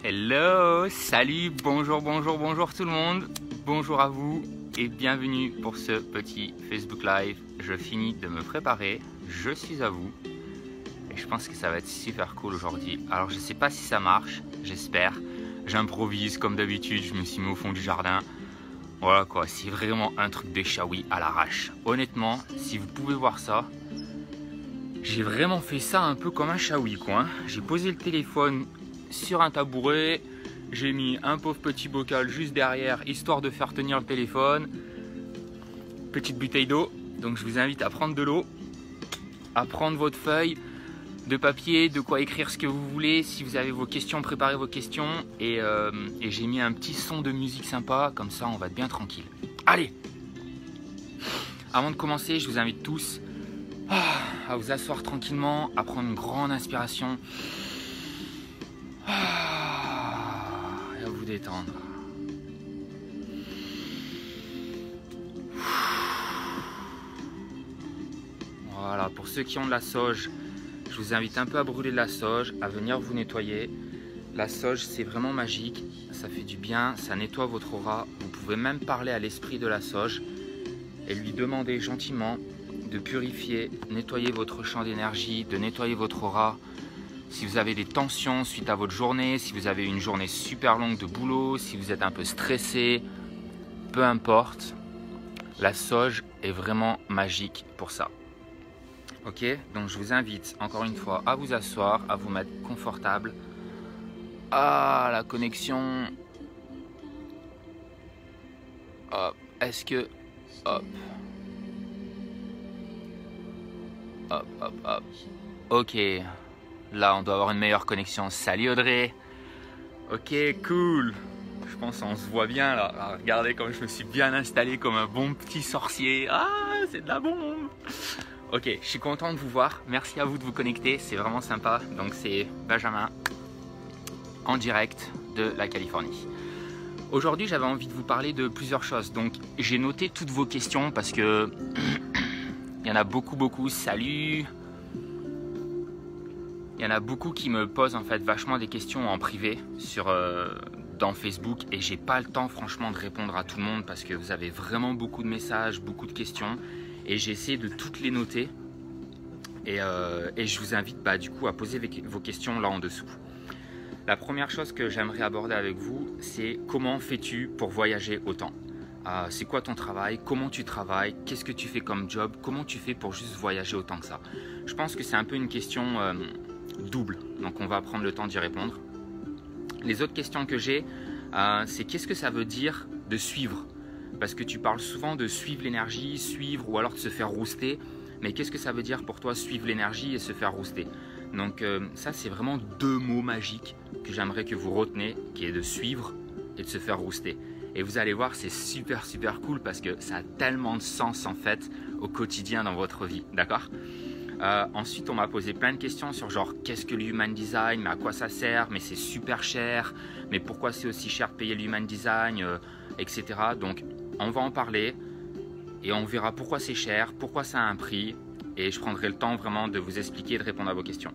Hello, salut, bonjour tout le monde. Bonjour à vous et bienvenue pour ce petit Facebook Live. Je finis de me préparer, je suis à vous et je pense que ça va être super cool aujourd'hui. Alors je sais pas si ça marche, j'espère. J'improvise comme d'habitude, je me suis mis au fond du jardin. Voilà quoi, c'est vraiment un truc de Shawi à l'arrache. Honnêtement, si vous pouvez voir ça, j'ai vraiment fait ça un peu comme un Shawi quoi. J'ai posé le téléphone sur un tabouret, j'ai mis un pauvre petit bocal juste derrière histoire de faire tenir le téléphone. Petite bouteille d'eau, donc je vous invite à prendre de l'eau, à prendre votre feuille de papier, de quoi écrire ce que vous voulez. Si vous avez vos questions, préparez vos questions et j'ai mis un petit son de musique sympa, comme ça on va être bien tranquille. Allez, avant de commencer, je vous invite tous à vous asseoir tranquillement, à prendre une grande inspiration et à vous détendre. Voilà, pour ceux qui ont de la sauge, je vous invite un peu à brûler de la sauge, à venir vous nettoyer. La sauge, c'est vraiment magique, ça fait du bien, ça nettoie votre aura. Vous pouvez même parler à l'esprit de la sauge et lui demander gentiment de purifier, nettoyer votre champ d'énergie, de nettoyer votre aura. Si vous avez des tensions suite à votre journée, si vous avez une journée super longue de boulot, si vous êtes un peu stressé, peu importe, la sauge est vraiment magique pour ça. Ok, donc je vous invite encore une fois à vous asseoir, à vous mettre confortable. Ah, la connexion. Hop, est-ce que... Hop. Hop, hop, hop. Ok, là on doit avoir une meilleure connexion. Salut Audrey. Ok, cool. Je pense qu'on se voit bien là. Ah, regardez comme je me suis bien installé comme un bon petit sorcier. Ah, c'est de la bombe. Ok, je suis content de vous voir. Merci à vous de vous connecter, c'est vraiment sympa. Donc c'est Benjamin en direct de la Californie. Aujourd'hui, j'avais envie de vous parler de plusieurs choses. Donc j'ai noté toutes vos questions parce que il y en a beaucoup. Salut. Il y en a beaucoup qui me posent en fait vachement des questions en privé dans Facebook et j'ai pas le temps franchement de répondre à tout le monde parce que vous avez vraiment beaucoup de messages, beaucoup de questions. Et j'ai essayé de toutes les noter et je vous invite du coup à poser vos questions là en dessous. La première chose que j'aimerais aborder avec vous, c'est comment fais-tu pour voyager autant? C'est quoi ton travail? Comment tu travailles? Qu'est-ce que tu fais comme job? Comment tu fais pour juste voyager autant que ça? Je pense que c'est un peu une question double, donc on va prendre le temps d'y répondre. Les autres questions que j'ai, c'est qu'est-ce que ça veut dire de suivre? Parce que tu parles souvent de suivre l'énergie, suivre ou alors de se faire rouster. Mais qu'est-ce que ça veut dire pour toi suivre l'énergie et se faire rouster? Donc ça c'est vraiment deux mots magiques que j'aimerais que vous retenez, qui est de suivre et de se faire rouster. Et vous allez voir, c'est super cool parce que ça a tellement de sens en fait au quotidien dans votre vie, d'accord? Ensuite on m'a posé plein de questions sur genre qu'est-ce que l'human design, mais à quoi ça sert, mais c'est super cher, mais pourquoi c'est aussi cher de payer l'human design, etc. Donc on va en parler et on verra pourquoi c'est cher, pourquoi ça a un prix et je prendrai le temps vraiment de vous expliquer et de répondre à vos questions.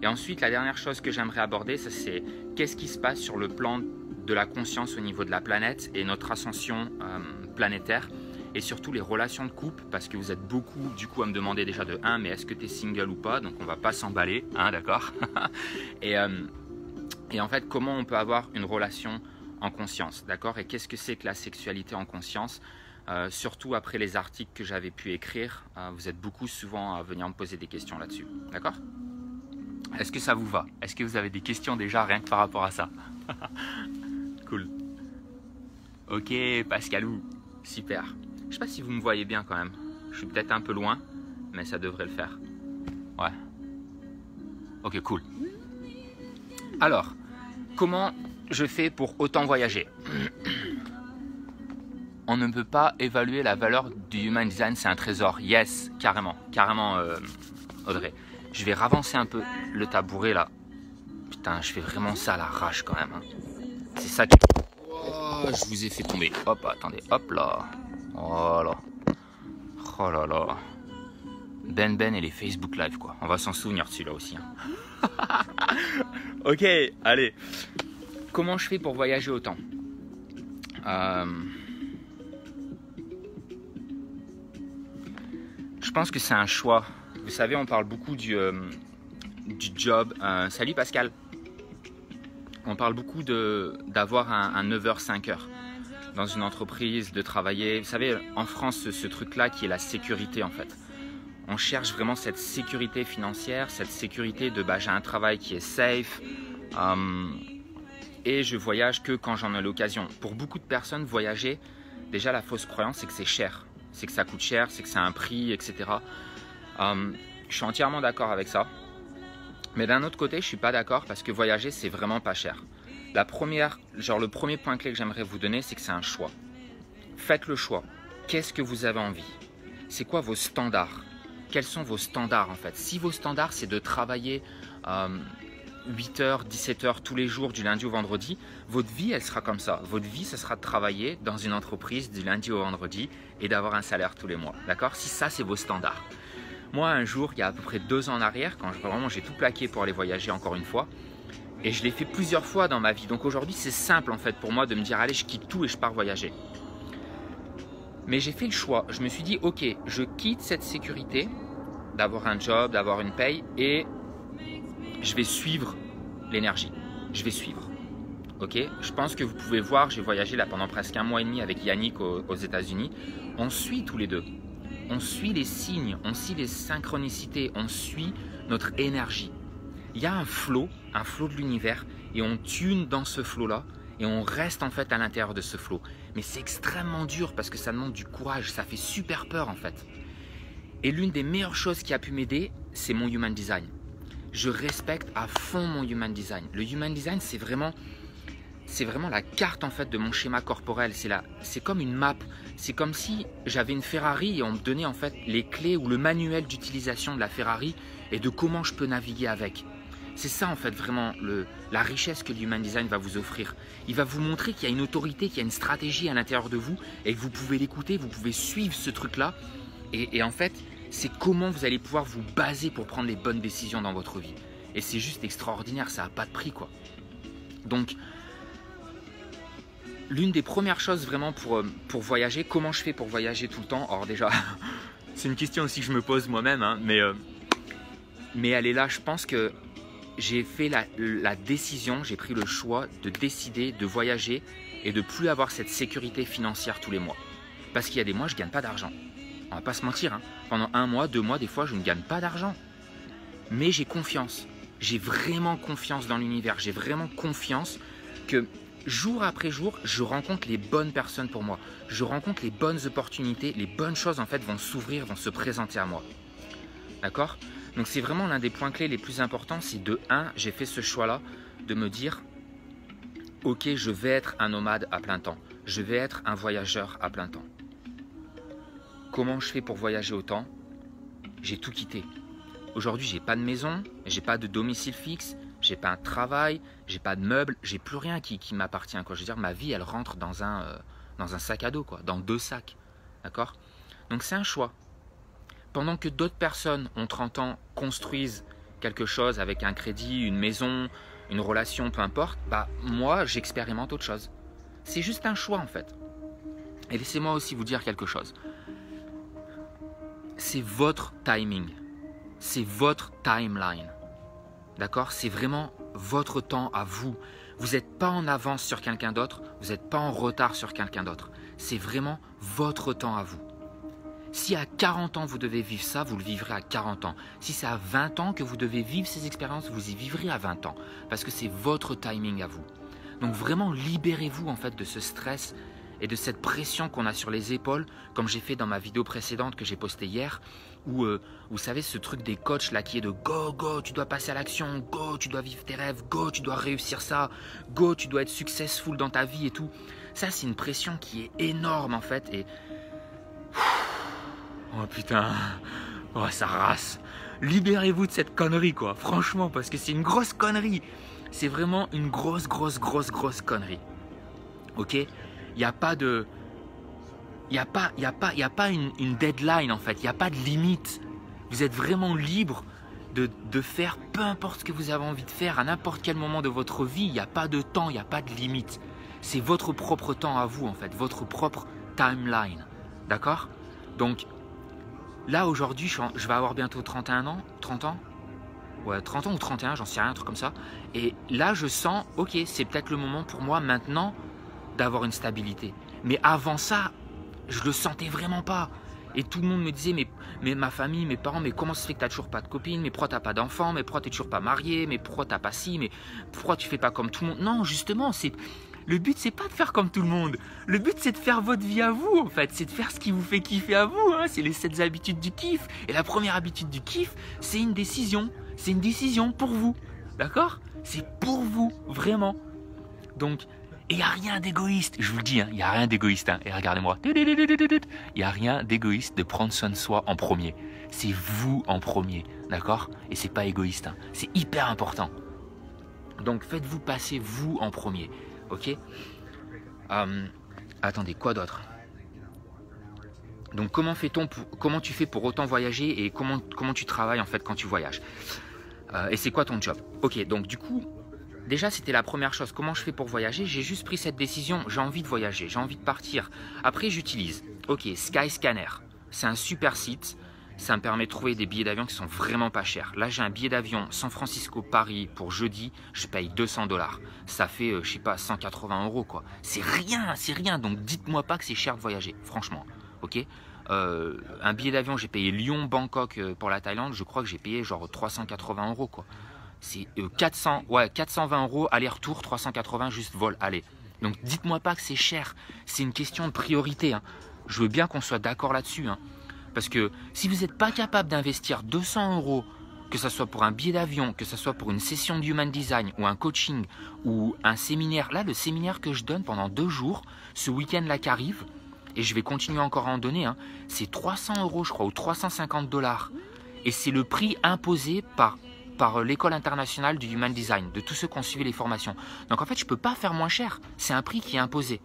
Et ensuite la dernière chose que j'aimerais aborder, c'est qu'est-ce qui se passe sur le plan de la conscience au niveau de la planète et notre ascension planétaire et surtout les relations de couple parce que vous êtes beaucoup du coup à me demander déjà de 1 mais est-ce que tu es single ou pas, donc on va pas s'emballer, hein, d'accord. et en fait comment on peut avoir une relation en conscience, d'accord? Et qu'est-ce que c'est que la sexualité en conscience? Surtout après les articles que j'avais pu écrire, vous êtes beaucoup souvent à venir me poser des questions là-dessus, d'accord? Est-ce que ça vous va? Est-ce que vous avez des questions déjà rien que par rapport à ça? Cool. Ok, Pascalou, super. Je sais pas si vous me voyez bien quand même. Je suis peut-être un peu loin, mais ça devrait le faire. Ouais. Ok, cool. Alors, comment je fais pour autant voyager? On ne peut pas évaluer la valeur du human design, c'est un trésor. Yes, carrément, Audrey. Je vais ravancer un peu le tabouret là. Putain, je fais vraiment ça à l'arrache quand même. Hein. C'est ça qui... Oh, je vous ai fait tomber. Hop, attendez, hop là. Voilà. Oh là là. Ben et les Facebook Live quoi. On va s'en souvenir de celui-là aussi. Hein. Ok, allez. comment je fais pour voyager autant? Je pense que c'est un choix. Vous savez, on parle beaucoup du job. Salut Pascal. On parle beaucoup d'avoir un 9h, 5h dans une entreprise, de travailler. Vous savez, en France, ce truc-là qui est la sécurité en fait. On cherche vraiment cette sécurité financière, cette sécurité de j'ai un travail qui est safe et je voyage que quand j'en ai l'occasion. Pour beaucoup de personnes, voyager, déjà la fausse croyance, c'est que c'est cher. C'est que ça coûte cher, c'est que c'est un prix, etc. Je suis entièrement d'accord avec ça. Mais d'un autre côté, je ne suis pas d'accord parce que voyager, c'est vraiment pas cher. Le premier point clé que j'aimerais vous donner, c'est que c'est un choix. Faites le choix. Qu'est-ce que vous avez envie? C'est quoi vos standards? Quels sont vos standards en fait? Si vos standards, c'est de travailler 8h, 17h tous les jours du lundi au vendredi, votre vie, elle sera comme ça. Votre vie, ce sera de travailler dans une entreprise du lundi au vendredi et d'avoir un salaire tous les mois. D'accord? Si ça, c'est vos standards. Moi, un jour, il y a à peu près 2 ans en arrière, quand j'ai tout plaqué pour aller voyager encore une fois, et je l'ai fait plusieurs fois dans ma vie. Donc aujourd'hui, c'est simple en fait pour moi de me dire, allez, je quitte tout et je pars voyager. Mais j'ai fait le choix. Je me suis dit, ok, je quitte cette sécurité d'avoir un job, d'avoir une paye et je vais suivre l'énergie. Je vais suivre. Ok? Je pense que vous pouvez voir, j'ai voyagé là pendant presque 1 mois et demi avec Yannick aux États-Unis. On suit tous les deux. On suit les signes, on suit les synchronicités, on suit notre énergie. Il y a un flow de l'univers et on tune dans ce flow-là et on reste en fait à l'intérieur de ce flow. Mais c'est extrêmement dur parce que ça demande du courage, ça fait super peur en fait. Et l'une des meilleures choses qui a pu m'aider, c'est mon Human Design. Je respecte à fond mon Human Design. Le Human Design, c'est vraiment la carte en fait de mon schéma corporel. C'est comme une map. C'est comme si j'avais une Ferrari et on me donnait en fait les clés ou le manuel d'utilisation de la Ferrari et de comment je peux naviguer avec. C'est ça en fait vraiment la richesse que l'Human Design va vous offrir. Il va vous montrer qu'il y a une autorité, qu'il y a une stratégie à l'intérieur de vous et que vous pouvez l'écouter, vous pouvez suivre ce truc-là. Et en fait, c'est comment vous allez pouvoir vous baser pour prendre les bonnes décisions dans votre vie. Et c'est juste extraordinaire, ça n'a pas de prix quoi. Donc, l'une des premières choses vraiment pour voyager, comment je fais pour voyager tout le temps? Alors déjà, c'est une question aussi que je me pose moi-même, hein, mais elle est là. Je pense que j'ai fait la décision, j'ai pris le choix de décider de voyager et de plus avoir cette sécurité financière tous les mois. Parce qu'il y a des mois, je ne gagne pas d'argent. On va pas se mentir, hein. Pendant 1 mois, 2 mois, des fois, je ne gagne pas d'argent. Mais j'ai confiance. J'ai vraiment confiance dans l'univers. J'ai vraiment confiance que jour après jour, je rencontre les bonnes personnes pour moi. Je rencontre les bonnes opportunités. Les bonnes choses, en fait, vont s'ouvrir, vont se présenter à moi. D'accord? Donc, c'est vraiment l'un des points clés les plus importants. C'est de 1, j'ai fait ce choix-là de me dire, ok, je vais être un nomade à plein temps. Je vais être un voyageur à plein temps. Comment je fais pour voyager autant? J'ai tout quitté. Aujourd'hui, j'ai pas de maison, j'ai pas de domicile fixe, j'ai pas un travail, j'ai pas de meubles, j'ai plus rien qui m'appartient. Je veux dire, ma vie, elle rentre dans un sac à dos, quoi, dans 2 sacs. D'accord? Donc c'est un choix. Pendant que d'autres personnes ont 30 ans, construisent quelque chose avec un crédit, une maison, une relation, peu importe, moi, j'expérimente autre chose. C'est juste un choix en fait. Et laissez-moi aussi vous dire quelque chose. C'est votre timing, c'est votre timeline, d'accord? C'est vraiment votre temps à vous. Vous n'êtes pas en avance sur quelqu'un d'autre, vous n'êtes pas en retard sur quelqu'un d'autre. C'est vraiment votre temps à vous. Si à 40 ans vous devez vivre ça, vous le vivrez à 40 ans. Si c'est à 20 ans que vous devez vivre ces expériences, vous y vivrez à 20 ans. Parce que c'est votre timing à vous. Donc vraiment libérez-vous en fait de ce stress et de cette pression qu'on a sur les épaules, comme j'ai fait dans ma vidéo précédente que j'ai postée hier, où vous savez ce truc des coachs là qui est de go, go, tu dois passer à l'action, go, tu dois vivre tes rêves, go, tu dois réussir ça, go, tu dois être successful dans ta vie et tout. Ça c'est une pression qui est énorme en fait et... Oh putain, oh ça rase. Libérez-vous de cette connerie quoi, franchement, parce que c'est une grosse connerie. C'est vraiment une grosse connerie. Ok? Il n'y a pas de... Il n'y a pas une deadline en fait, il n'y a pas de limite. Vous êtes vraiment libre de faire peu importe ce que vous avez envie de faire à n'importe quel moment de votre vie. Il n'y a pas de temps, il n'y a pas de limite. C'est votre propre temps à vous en fait, votre propre timeline. D'accord? Donc là aujourd'hui, je vais avoir bientôt 31 ans, 30 ans. Ouais, 30 ans ou 31, j'en sais rien, un truc comme ça. Et là je sens, ok, c'est peut-être le moment pour moi maintenant d'avoir une stabilité. Mais avant ça, je le sentais vraiment pas. Et tout le monde me disait, mais ma famille, mes parents, mais comment ça se fait que tu n'as toujours pas de copine? Mais pourquoi tu n'as pas d'enfant? Mais pourquoi tu n'es toujours pas marié? Mais pourquoi tu n'as pas ci? Mais pourquoi tu fais pas comme tout le monde? Non, justement, le but, c'est pas de faire comme tout le monde. Le but, c'est de faire votre vie à vous, en fait. C'est de faire ce qui vous fait kiffer à vous. Hein. C'est les 7 habitudes du kiff. Et la première habitude du kiff, c'est une décision. C'est une décision pour vous. D'accord? C'est pour vous, vraiment. Donc, et il n'y a rien d'égoïste, je vous le dis, il n'y a rien d'égoïste. Et regardez-moi, il n'y a rien d'égoïste de prendre soin de soi en premier. C'est vous en premier, d'accord? Et c'est pas égoïste, c'est hyper important. Donc faites-vous passer vous en premier, ok? Attendez, quoi d'autre? Donc comment tu fais pour autant voyager et comment tu travailles en fait quand tu voyages? Et c'est quoi ton job? Ok, donc du coup, déjà, c'était la première chose. Comment je fais pour voyager? J'ai juste pris cette décision. J'ai envie de voyager, j'ai envie de partir. Après, j'utilise. Ok, Skyscanner. C'est un super site. Ça me permet de trouver des billets d'avion qui sont vraiment pas chers. Là, j'ai un billet d'avion San Francisco-Paris pour jeudi. Je paye 200 $. Ça fait, je sais pas, 180 € quoi. C'est rien, c'est rien. Donc, dites-moi pas que c'est cher de voyager, franchement. Ok. Un billet d'avion, j'ai payé Lyon-Bangkok pour la Thaïlande. Je crois que j'ai payé genre 380 € quoi. C'est 420 € aller-retour, 380 juste vol aller. Donc dites-moi pas que c'est cher, c'est une question de priorité. Hein. Je veux bien qu'on soit d'accord là-dessus. Hein. Parce que si vous n'êtes pas capable d'investir 200 €, que ce soit pour un billet d'avion, que ce soit pour une session de Human Design ou un coaching ou un séminaire, là le séminaire que je donne pendant 2 jours, ce week-end-là qui arrive, et je vais continuer encore à en donner, hein, c'est 300 € je crois ou 350 $. Et c'est le prix imposé par l'école internationale du Human Design, de tous ceux qui ont suivi les formations. Donc en fait, je ne peux pas faire moins cher. C'est un prix qui est imposé.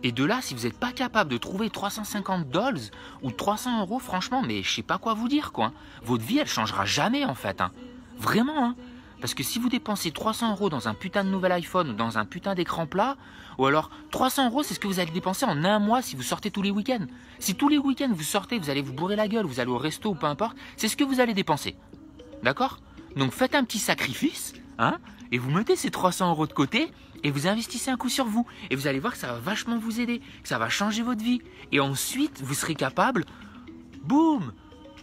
Et de là, si vous n'êtes pas capable de trouver 350 $ ou 300 €, franchement, mais je ne sais pas quoi vous dire, quoi. Votre vie, elle ne changera jamais, en fait. Hein. Vraiment, hein. Parce que si vous dépensez 300 € dans un putain de nouvel iPhone ou dans un putain d'écran plat, ou alors 300 €, c'est ce que vous allez dépenser en un mois si vous sortez tous les week-ends. Si tous les week-ends vous sortez, vous allez vous bourrer la gueule, vous allez au resto ou peu importe, c'est ce que vous allez dépenser. D'accord? Donc faites un petit sacrifice, hein, et vous mettez ces 300 € de côté et vous investissez un coup sur vous. Et vous allez voir que ça va vachement vous aider, que ça va changer votre vie. Et ensuite, vous serez capable, boum,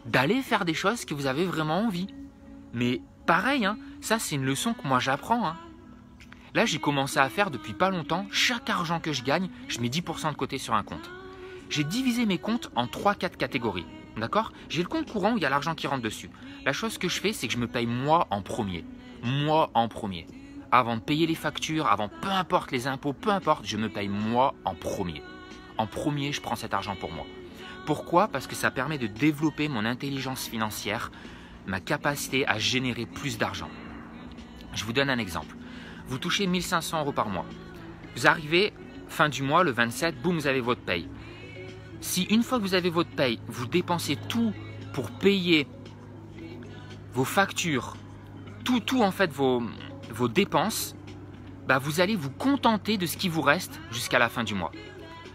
d'aller faire des choses que vous avez vraiment envie. Mais pareil, hein, ça c'est une leçon que moi j'apprends. Hein. Là, j'ai commencé à faire depuis pas longtemps, chaque argent que je gagne, je mets 10% de côté sur un compte. J'ai divisé mes comptes en 3-4 catégories. D'accord? J'ai le compte courant où il y a l'argent qui rentre dessus. La chose que je fais, c'est que je me paye moi en premier. Moi en premier. Avant de payer les factures, avant peu importe les impôts, peu importe, je me paye moi en premier. En premier, je prends cet argent pour moi. Pourquoi? Parce que ça permet de développer mon intelligence financière, ma capacité à générer plus d'argent. Je vous donne un exemple. Vous touchez 1500 € par mois. Vous arrivez, fin du mois, le 27, boum, vous avez votre paye. Si une fois que vous avez votre paye, vous dépensez tout pour payer vos factures, tout en fait vos dépenses, bah vous allez vous contenter de ce qui vous reste jusqu'à la fin du mois.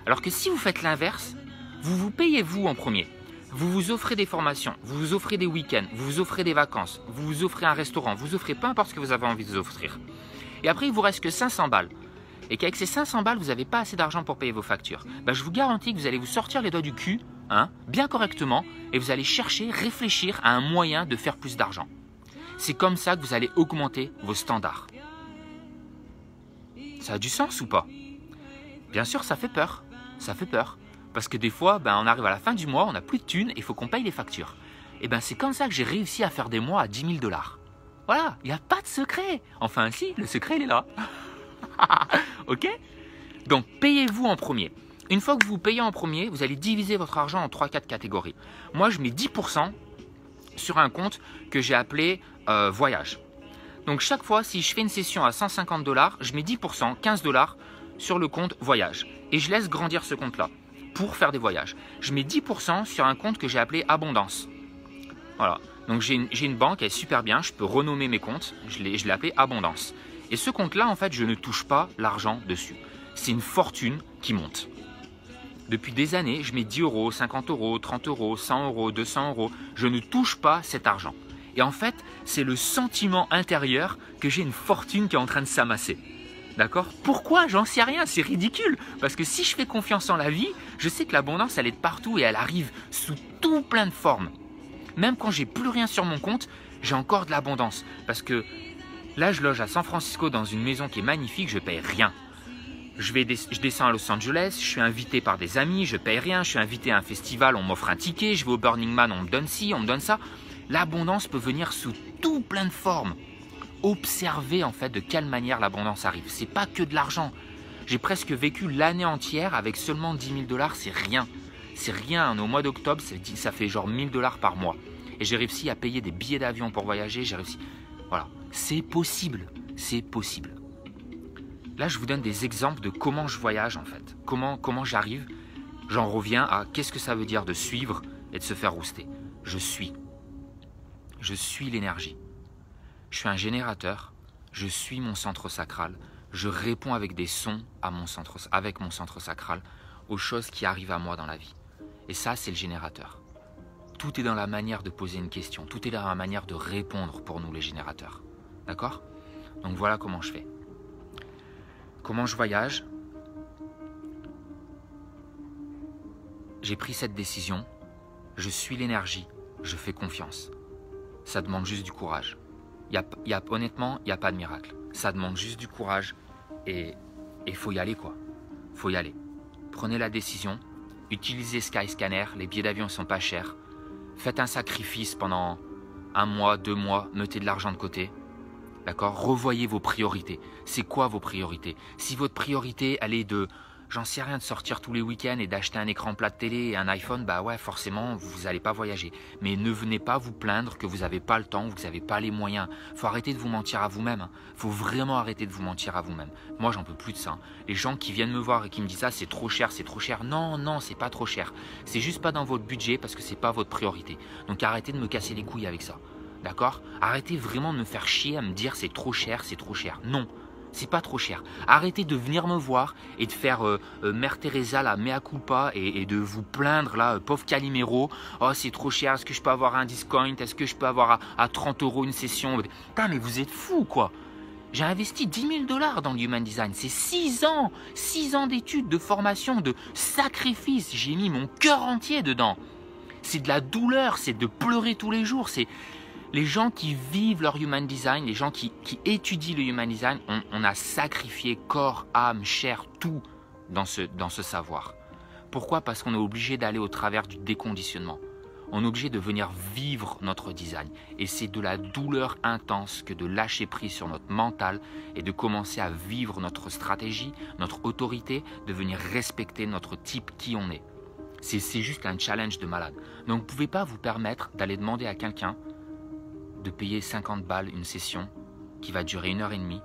Alors que si vous faites l'inverse, vous vous payez vous en premier. Vous vous offrez des formations, vous vous offrez des week-ends, vous vous offrez des vacances, vous vous offrez un restaurant, vous offrez peu importe ce que vous avez envie de vous offrir. Et après, il vous reste que 500 balles. Et qu'avec ces 500 balles, vous n'avez pas assez d'argent pour payer vos factures. Bah, je vous garantis que vous allez vous sortir les doigts du cul, hein, bien correctement, et vous allez chercher, réfléchir à un moyen de faire plus d'argent. C'est comme ça que vous allez augmenter vos standards. Ça a du sens ou pas? Bien sûr, ça fait peur. Ça fait peur. Parce que des fois, ben, on arrive à la fin du mois, on n'a plus de thunes et il faut qu'on paye les factures. Et ben, c'est comme ça que j'ai réussi à faire des mois à 10 000 $. Voilà, il n'y a pas de secret. Enfin si, le secret il est là. Ok? Donc payez-vous en premier. Une fois que vous payez en premier, vous allez diviser votre argent en 3-4 catégories. Moi je mets 10% sur un compte que j'ai appelé voyage. Donc chaque fois si je fais une session à 150 $, je mets 10%, 15 $ sur le compte voyage. Et je laisse grandir ce compte là pour faire des voyages. Je mets 10% sur un compte que j'ai appelé abondance. Voilà. Donc j'ai une banque, elle est super bien, je peux renommer mes comptes, je l'ai appelé Abondance. Et ce compte-là, en fait, je ne touche pas l'argent dessus. C'est une fortune qui monte. Depuis des années, je mets 10 euros, 50 euros, 30 euros, 100 euros, 200 euros. Je ne touche pas cet argent. Et en fait, c'est le sentiment intérieur que j'ai une fortune qui est en train de s'amasser. D'accord? Pourquoi? J'en sais rien, c'est ridicule. Parce que si je fais confiance en la vie, je sais que l'abondance, elle est de partout et elle arrive sous tout plein de formes. Même quand j'ai plus rien sur mon compte, j'ai encore de l'abondance. Parce que là, je loge à San Francisco dans une maison qui est magnifique, je ne paye rien. Je descends à Los Angeles, je suis invité par des amis, je ne paye rien. Je suis invité à un festival, on m'offre un ticket. Je vais au Burning Man, on me donne ci, on me donne ça. L'abondance peut venir sous tout plein de formes. Observez en fait de quelle manière l'abondance arrive. C'est pas que de l'argent. J'ai presque vécu l'année entière avec seulement 10 000 $, c'est rien. C'est rien. Au mois d'octobre, ça fait genre 1 000 $ par mois. Et j'ai réussi à payer des billets d'avion pour voyager. J'ai réussi. Voilà. C'est possible. C'est possible. Là, je vous donne des exemples de comment je voyage en fait. Comment j'arrive. J'en reviens à qu'est-ce que ça veut dire de suivre et de se faire rouster. Je suis. Je suis l'énergie. Je suis un générateur, je suis mon centre sacral, je réponds avec des sons avec mon centre sacral aux choses qui arrivent à moi dans la vie. Et ça, c'est le générateur. Tout est dans la manière de poser une question, tout est dans la manière de répondre pour nous les générateurs. D'accord? Donc voilà comment je fais. Comment je voyage? J'ai pris cette décision, je suis l'énergie, je fais confiance. Ça demande juste du courage. Honnêtement, il n'y a pas de miracle. Ça demande juste du courage et il faut y aller quoi. Faut y aller. Prenez la décision, utilisez Skyscanner, les billets d'avion ne sont pas chers. Faites un sacrifice pendant 1 mois, 2 mois, mettez de l'argent de côté. D'accord? Revoyez vos priorités. C'est quoi vos priorités? Si votre priorité, elle est de, j'en sais rien, de sortir tous les week-ends et d'acheter un écran plat de télé et un iPhone, bah ouais, forcément, vous n'allez pas voyager. Mais ne venez pas vous plaindre que vous n'avez pas le temps, vous n'avez pas les moyens. Il faut arrêter de vous mentir à vous-même. Il faut vraiment arrêter de vous mentir à vous-même. Moi, j'en peux plus de ça. Les gens qui viennent me voir et qui me disent « Ah, c'est trop cher, c'est trop cher ». Non, non, c'est pas trop cher. C'est juste pas dans votre budget parce que c'est pas votre priorité. Donc arrêtez de me casser les couilles avec ça. D'accord? Arrêtez vraiment de me faire chier à me dire « C'est trop cher, c'est trop cher ». Non. C'est pas trop cher. Arrêtez de venir me voir et de faire Mère Teresa, la mea culpa et de vous plaindre là, pauvre Calimero. Oh, c'est trop cher. Est-ce que je peux avoir un discount? Est-ce que je peux avoir à 30 € une session? Putain, mais vous êtes fous quoi. J'ai investi 10 000 $ dans le Human Design. C'est 6 ans. 6 ans d'études, de formation, de sacrifice. J'ai mis mon cœur entier dedans. C'est de la douleur, c'est de pleurer tous les jours. C'est... Les gens qui vivent leur Human Design, les gens qui étudient le Human Design, on a sacrifié corps, âme, chair, tout dans ce savoir. Pourquoi? Parce qu'on est obligé d'aller au travers du déconditionnement. On est obligé de venir vivre notre design. Et c'est de la douleur intense que de lâcher prise sur notre mental et de commencer à vivre notre stratégie, notre autorité, de venir respecter notre type qui on est. C'est juste un challenge de malade. Donc vous ne pouvez pas vous permettre d'aller demander à quelqu'un de payer 50 balles une session qui va durer 1h30,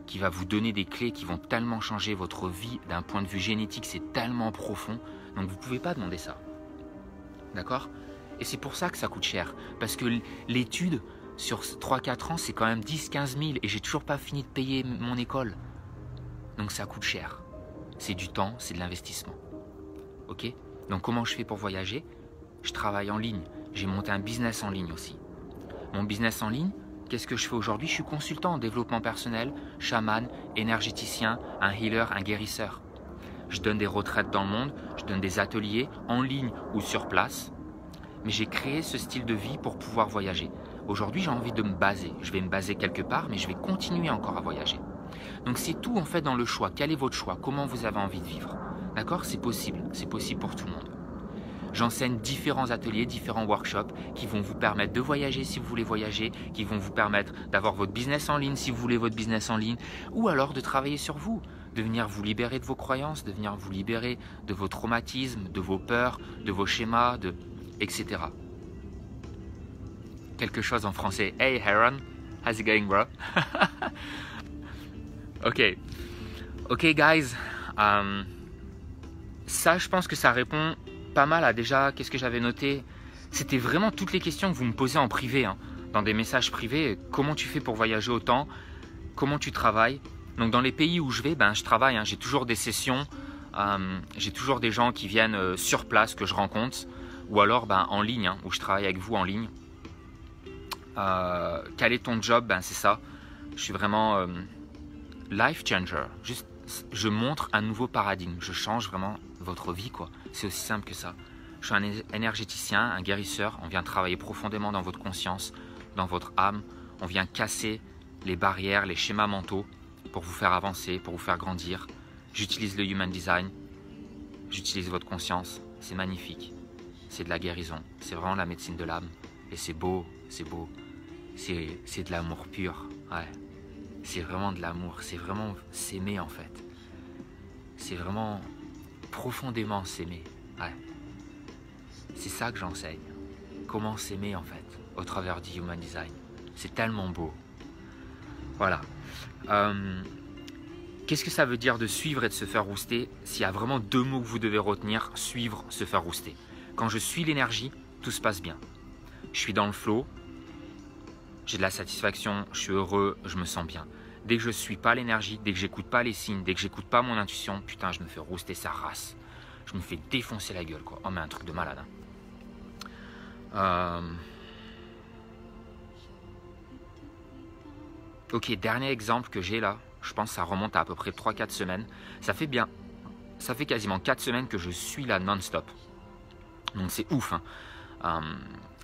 qui va vous donner des clés qui vont tellement changer votre vie d'un point de vue génétique, c'est tellement profond. Donc vous ne pouvez pas demander ça. D'accord? Et c'est pour ça que ça coûte cher. Parce que l'étude, sur 3-4 ans, c'est quand même 10-15 000 et j'ai toujours pas fini de payer mon école. Donc ça coûte cher. C'est du temps, c'est de l'investissement. Ok? Donc comment je fais pour voyager? Je travaille en ligne. J'ai monté un business en ligne aussi. Mon business en ligne, qu'est-ce que je fais aujourd'hui? Je suis consultant en développement personnel, chaman, énergéticien, un healer, un guérisseur. Je donne des retraites dans le monde, je donne des ateliers en ligne ou sur place. Mais j'ai créé ce style de vie pour pouvoir voyager. Aujourd'hui, j'ai envie de me baser. Je vais me baser quelque part, mais je vais continuer encore à voyager. Donc c'est tout en fait dans le choix. Quel est votre choix? Comment vous avez envie de vivre? D'accord? C'est possible pour tout le monde. J'enseigne différents ateliers, différents workshops qui vont vous permettre de voyager si vous voulez voyager, qui vont vous permettre d'avoir votre business en ligne si vous voulez votre business en ligne, ou alors de travailler sur vous, de venir vous libérer de vos croyances, de venir vous libérer de vos traumatismes, de vos peurs, de vos schémas, etc. Quelque chose en français. Hey Aaron, how's it going bro? Ok guys, ça je pense que ça répond pas mal à déjà, qu'est-ce que j'avais noté? C'était vraiment toutes les questions que vous me posez en privé, hein, dans des messages privés. Comment tu fais pour voyager autant? Comment tu travailles? Donc dans les pays où je vais, je travaille, hein, j'ai toujours des sessions, j'ai toujours des gens qui viennent sur place que je rencontre, ou alors en ligne, hein, où je travaille avec vous en ligne. Quel est ton job? C'est ça. Je suis vraiment life changer. Juste, je montre un nouveau paradigme. Je change vraiment votre vie, quoi. C'est aussi simple que ça. Je suis un énergéticien, un guérisseur. On vient travailler profondément dans votre conscience, dans votre âme. On vient casser les barrières, les schémas mentaux pour vous faire avancer, pour vous faire grandir. J'utilise le Human Design. J'utilise votre conscience. C'est magnifique. C'est de la guérison. C'est vraiment la médecine de l'âme. Et c'est beau, c'est beau. C'est de l'amour pur. Ouais. C'est vraiment de l'amour. C'est vraiment s'aimer en fait. C'est vraiment profondément s'aimer. Ouais. C'est ça que j'enseigne. Comment s'aimer en fait, au travers du Human Design. C'est tellement beau. Voilà. Qu'est-ce que ça veut dire de suivre et de se faire rouster? S'il y a vraiment deux mots que vous devez retenir, suivre, se faire rouster. Quand je suis l'énergie, tout se passe bien. Je suis dans le flow, j'ai de la satisfaction, je suis heureux, je me sens bien. Dès que je ne suis pas l'énergie, dès que j'écoute pas les signes, dès que j'écoute pas mon intuition, putain, je me fais rouster sa race. Je me fais défoncer la gueule, quoi. Oh, mais un truc de malade. Hein. Ok, dernier exemple que j'ai là, je pense que ça remonte à peu près 3-4 semaines. Ça fait quasiment 4 semaines que je suis là non-stop. Donc c'est ouf. Hein.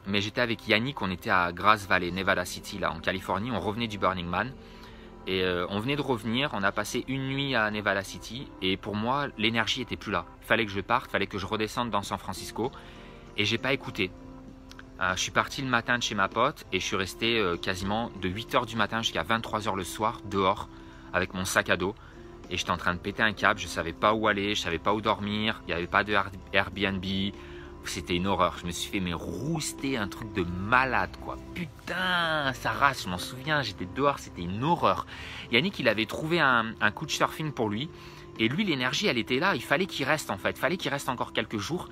Mais j'étais avec Yannick, on était à Grass Valley, Nevada City, là en Californie. On revenait du Burning Man. Et on venait de revenir, on a passé une nuit à Nevada City. Et pour moi, l'énergie n'était plus là. Il fallait que je parte, il fallait que je redescende dans San Francisco. Et j'ai pas écouté. Je suis parti le matin de chez ma pote et je suis resté quasiment de 8h du matin jusqu'à 23h le soir, dehors, avec mon sac à dos. Et j'étais en train de péter un câble, je ne savais pas où aller, je ne savais pas où dormir, il n'y avait pas de Airbnb. C'était une horreur, je me suis fait rouster, un truc de malade quoi. Putain, ça rase, je m'en souviens, j'étais dehors, c'était une horreur. Yannick, il avait trouvé un couchsurfing pour lui. Et lui, l'énergie, elle était là, il fallait qu'il reste en fait, il fallait qu'il reste encore quelques jours.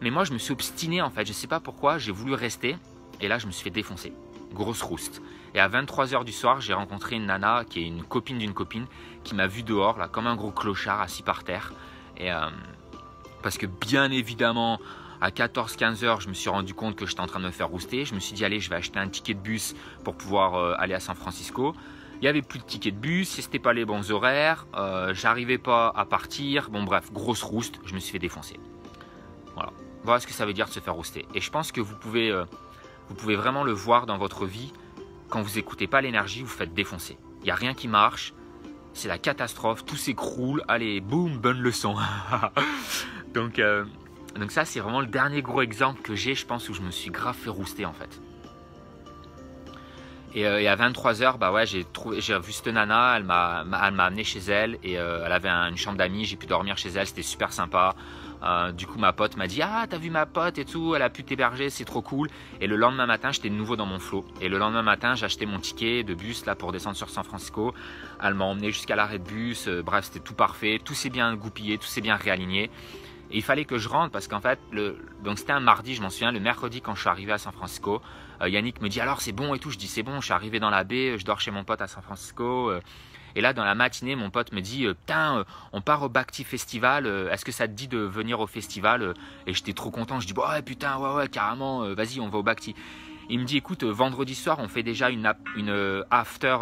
Mais moi, je me suis obstiné en fait, je ne sais pas pourquoi, j'ai voulu rester. Et là, je me suis fait défoncer, grosse rouste. Et à 23h du soir, j'ai rencontré une nana qui est une copine d'une copine qui m'a vu dehors, là, comme un gros clochard assis par terre. Et parce que bien évidemment, à 14-15 heures, je me suis rendu compte que j'étais en train de me faire rouster. Je me suis dit, allez, je vais acheter un ticket de bus pour pouvoir aller à San Francisco. Il n'y avait plus de ticket de bus, c'était pas les bons horaires, j'arrivais pas à partir. Bon bref, grosse rouste, je me suis fait défoncer. Voilà. Voilà ce que ça veut dire de se faire rouster. Et je pense que vous pouvez vraiment le voir dans votre vie. Quand vous n'écoutez pas l'énergie, vous faites défoncer. Il n'y a rien qui marche. C'est la catastrophe. Tout s'écroule. Allez, boum, bonne leçon. Donc ça, c'est vraiment le dernier gros exemple que j'ai, je pense, où je me suis grave fait rouster en fait. Et à 23h, ouais, j'ai vu cette nana, elle m'a amené chez elle et elle avait une chambre d'amis, j'ai pu dormir chez elle, c'était super sympa. Du coup, ma pote m'a dit « Ah, t'as vu ma pote et tout, elle a pu t'héberger, c'est trop cool. » Et le lendemain matin, j'étais de nouveau dans mon flow. Et le lendemain matin, j'ai acheté mon ticket de bus là pour descendre sur San Francisco. Elle m'a emmené jusqu'à l'arrêt de bus. Bref, c'était tout parfait. Tout s'est bien goupillé, tout s'est bien réaligné. Et il fallait que je rentre parce qu'en fait, donc c'était un mardi, je m'en souviens, le mercredi quand je suis arrivé à San Francisco, Yannick me dit « Alors, c'est bon et tout ?» Je dis « C'est bon, je suis arrivé dans la baie, je dors chez mon pote à San Francisco. » Et là, dans la matinée, mon pote me dit « Putain, on part au Bhakti Festival, est-ce que ça te dit de venir au festival ?» Et j'étais trop content, je dis « Ouais, putain, ouais, carrément, vas-y, on va au Bhakti. » Il me dit « Écoute, vendredi soir, on fait déjà une after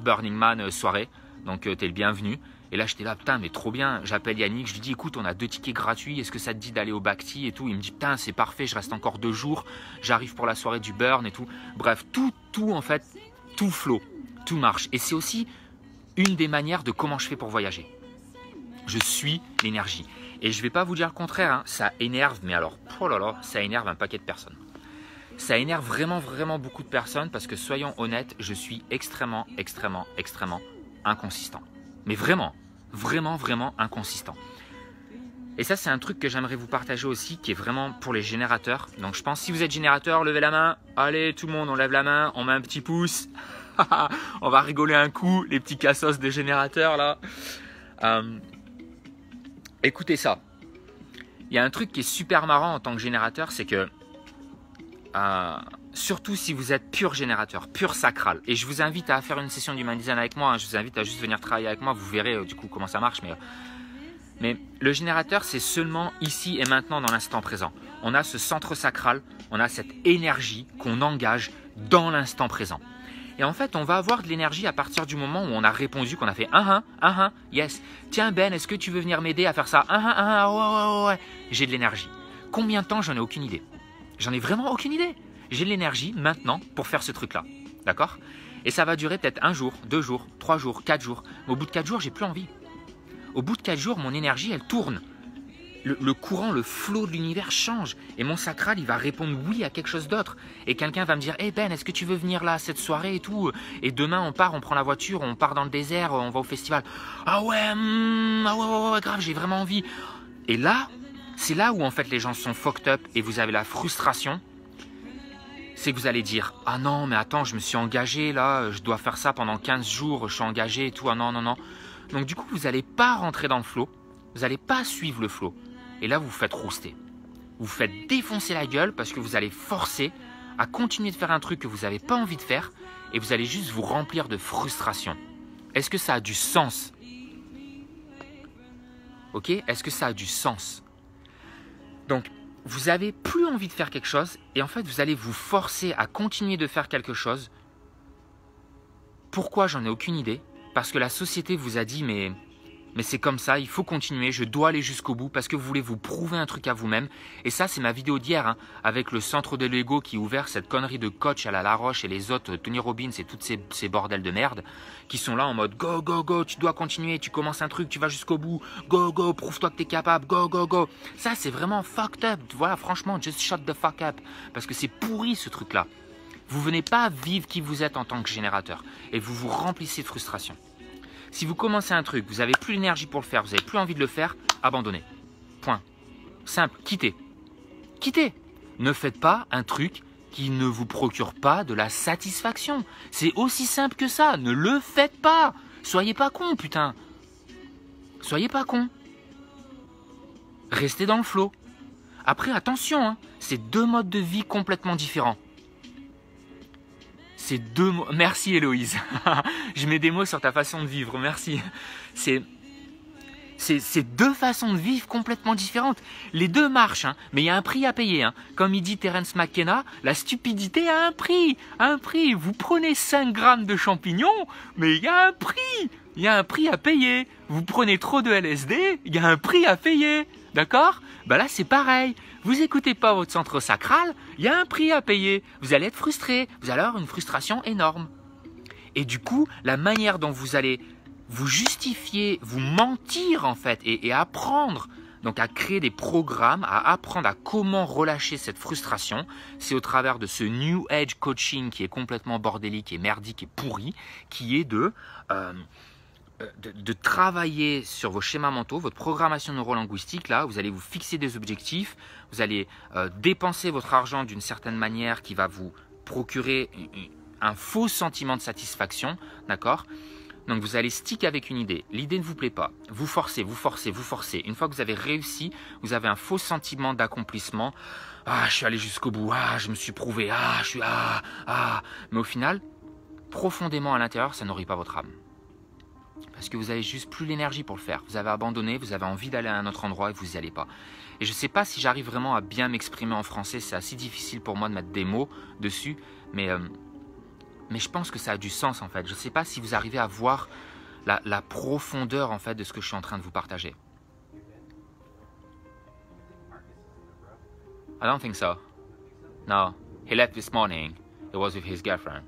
Burning Man soirée, donc t'es le bienvenu. » Et là, j'étais là, putain, mais trop bien. J'appelle Yannick, je lui dis, écoute, on a 2 tickets gratuits, est-ce que ça te dit d'aller au Bhakti et tout? Il me dit, putain, c'est parfait, je reste encore 2 jours, j'arrive pour la soirée du burn et tout. Bref, tout en fait, tout flow, tout marche. Et c'est aussi une des manières de comment je fais pour voyager. Je suis l'énergie. Et je ne vais pas vous dire le contraire, hein, ça énerve, mais alors, oh là là, ça énerve un paquet de personnes. Ça énerve vraiment, vraiment beaucoup de personnes parce que, soyons honnêtes, je suis extrêmement inconsistant. Mais vraiment, vraiment inconsistant. Et ça, c'est un truc que j'aimerais vous partager aussi, qui est vraiment pour les générateurs. Donc je pense, si vous êtes générateur, levez la main. Allez, tout le monde, on lève la main, on met un petit pouce. On va rigoler un coup, les petits cassos de générateurs là. Écoutez ça. Il y a un truc qui est super marrant en tant que générateur, c'est que surtout si vous êtes pur générateur, pur sacral. Et je vous invite à faire une session d'Human Design avec moi. Hein. Je vous invite à juste venir travailler avec moi. Vous verrez du coup comment ça marche. Mais le générateur, c'est seulement ici et maintenant dans l'instant présent. On a ce centre sacral, on a cette énergie qu'on engage dans l'instant présent. Et en fait, on va avoir de l'énergie à partir du moment où on a répondu, qu'on a fait yes. Tiens Ben, est-ce que tu veux venir m'aider à faire ça? Ouais. J'ai de l'énergie. Combien de temps? J'en ai aucune idée. J'en ai vraiment aucune idée. J'ai de l'énergie maintenant pour faire ce truc-là. D'accord? Et ça va durer peut-être 1 jour, 2 jours, 3 jours, 4 jours. Mais au bout de 4 jours, j'ai plus envie. Au bout de 4 jours, mon énergie, elle tourne. Le courant, le flot de l'univers change. Et mon sacral, il va répondre oui à quelque chose d'autre. Et quelqu'un va me dire, hey Ben, est-ce que tu veux venir là cette soirée et tout? Et demain, on part, on prend la voiture, on part dans le désert, on va au festival. Ah ouais, grave, j'ai vraiment envie. Et là, c'est là où en fait les gens sont fucked up et vous avez la frustration. C'est que vous allez dire, ah non, mais attends, je me suis engagé là, je dois faire ça pendant 15 jours, je suis engagé et tout, ah non. Donc du coup, vous n'allez pas rentrer dans le flow, vous n'allez pas suivre le flow. Et là, vous vous faites rouster. Vous vous faites défoncer la gueule parce que vous allez forcer à continuer de faire un truc que vous n'avez pas envie de faire et vous allez juste vous remplir de frustration. Est-ce que ça a du sens? Ok? Est-ce que ça a du sens? Donc, vous n'avez plus envie de faire quelque chose et en fait, vous allez vous forcer à continuer de faire quelque chose. Pourquoi? J'en ai aucune idée. Parce que la société vous a dit, mais c'est comme ça, il faut continuer, je dois aller jusqu'au bout parce que vous voulez vous prouver un truc à vous-même. Et ça, c'est ma vidéo d'hier, hein, avec le centre de l'ego qui est ouvert, cette connerie de coach à la Laroche et les autres, Tony Robbins et toutes ces bordels de merde, qui sont là en mode go, tu dois continuer, tu commences un truc, tu vas jusqu'au bout, go, prouve-toi que t'es capable, go. Ça, c'est vraiment fucked up. Voilà, franchement, just shut the fuck up. Parce que c'est pourri ce truc-là. Vous venez pas vivre qui vous êtes en tant que générateur et vous vous remplissez de frustration. Si vous commencez un truc, vous n'avez plus l'énergie pour le faire, vous n'avez plus envie de le faire, abandonnez. Point. Simple, quittez. Quittez. Ne faites pas un truc qui ne vous procure pas de la satisfaction. C'est aussi simple que ça. Ne le faites pas. Soyez pas con, putain. Soyez pas con. Restez dans le flow. Après, attention, hein, c'est 2 modes de vie complètement différents. C'est 2 mots. Merci Héloïse. Je mets des mots sur ta façon de vivre. Merci. C'est 2 façons de vivre complètement différentes. Les 2 marchent, hein, mais il y a un prix à payer. Hein. Comme il dit Terence McKenna, la stupidité a un prix. Un prix. Vous prenez 5 grammes de champignons, mais il y a un prix. Il y a un prix à payer. Vous prenez trop de LSD, il y a un prix à payer. D'accord? Bah là, c'est pareil. Vous écoutez pas votre centre sacral, il y a un prix à payer. Vous allez être frustré. Vous allez avoir une frustration énorme. Et du coup, la manière dont vous allez vous justifier, vous mentir en fait et apprendre, donc à créer des programmes, à apprendre à comment relâcher cette frustration, c'est au travers de ce New Age coaching qui est complètement bordélique et merdique et pourri, qui est de travailler sur vos schémas mentaux, votre programmation neurolinguistique. Là, vous allez vous fixer des objectifs, vous allez dépenser votre argent d'une certaine manière qui va vous procurer un faux sentiment de satisfaction, d'accord? Donc vous allez stick avec une idée, l'idée ne vous plaît pas, vous forcez. Une fois que vous avez réussi, vous avez un faux sentiment d'accomplissement. Ah, je suis allé jusqu'au bout, ah, je me suis prouvé, ah, je suis, Mais au final, profondément à l'intérieur, ça nourrit pas votre âme. Parce que vous n'avez juste plus l'énergie pour le faire. Vous avez abandonné, vous avez envie d'aller à un autre endroit et vous n'y allez pas. Et je ne sais pas si j'arrive vraiment à bien m'exprimer en français, c'est assez difficile pour moi de mettre des mots dessus, mais je pense que ça a du sens en fait. Je ne sais pas si vous arrivez à voir la profondeur en fait de ce que je suis en train de vous partager. I don't think so. No, he left this morning. It was with his girlfriend.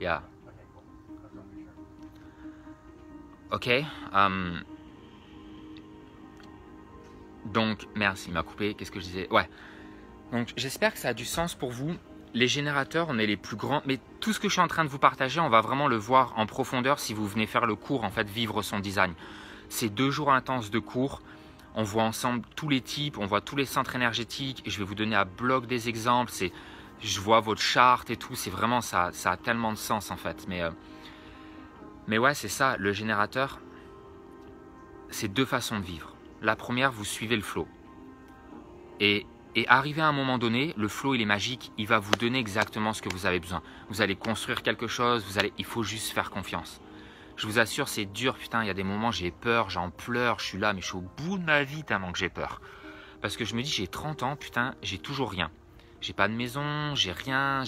Yeah. Ok. Donc, merci, il m'a coupé. Qu'est-ce que je disais? Ouais. Donc, j'espère que ça a du sens pour vous. Les générateurs, on est les plus grands. Mais tout ce que je suis en train de vous partager, on va vraiment le voir en profondeur si vous venez faire le cours, en fait, vivre son design. C'est 2 jours intenses de cours. On voit ensemble tous les types, on voit tous les centres énergétiques. Et je vais vous donner à bloc des exemples. Je vois votre charte et tout. C'est vraiment ça. Ça a tellement de sens, en fait. Mais ouais, c'est ça. Le générateur, c'est 2 façons de vivre. La première, vous suivez le flow. Et Et arrivé à un moment donné, le flow, il est magique, il va vous donner exactement ce que vous avez besoin. Vous allez construire quelque chose, il faut juste faire confiance. Je vous assure, c'est dur, putain, il y a des moments, j'ai peur, j'en pleure, je suis là, mais je suis au bout de ma vie tellement que j'ai peur. Parce que je me dis, j'ai 30 ans, putain, j'ai toujours rien. J'ai pas de maison, j'ai rien,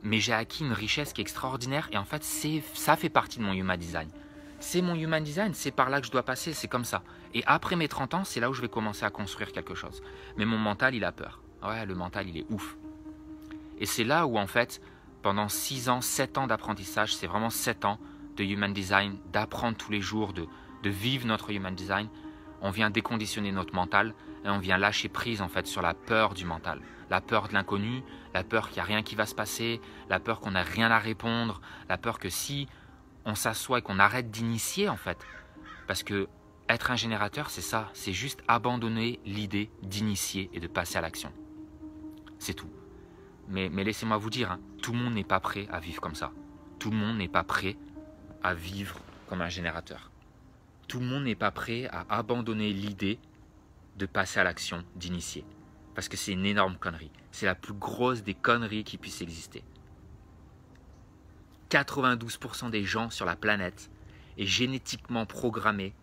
mais j'ai acquis une richesse qui est extraordinaire et en fait, ça fait partie de mon human design. C'est mon human design, c'est par là que je dois passer, c'est comme ça. Et après mes 30 ans, c'est là où je vais commencer à construire quelque chose. Mais mon mental, il a peur. Ouais, le mental, il est ouf. Et c'est là où en fait, pendant 6 ans, 7 ans d'apprentissage, c'est vraiment 7 ans de human design, d'apprendre tous les jours, de vivre notre human design, on vient déconditionner notre mental et on vient lâcher prise en fait sur la peur du mental. La peur de l'inconnu, la peur qu'il n'y a rien qui va se passer, la peur qu'on n'a rien à répondre, la peur que si on s'assoit et qu'on arrête d'initier en fait. Parce que être un générateur, c'est ça, c'est juste abandonner l'idée d'initier et de passer à l'action. C'est tout. Mais laissez-moi vous dire, hein, tout le monde n'est pas prêt à vivre comme ça. Tout le monde n'est pas prêt à vivre comme un générateur. Tout le monde n'est pas prêt à abandonner l'idée de passer à l'action, d'initier. Parce que c'est une énorme connerie. C'est la plus grosse des conneries qui puissent exister. 92% des gens sur la planète est génétiquement programmé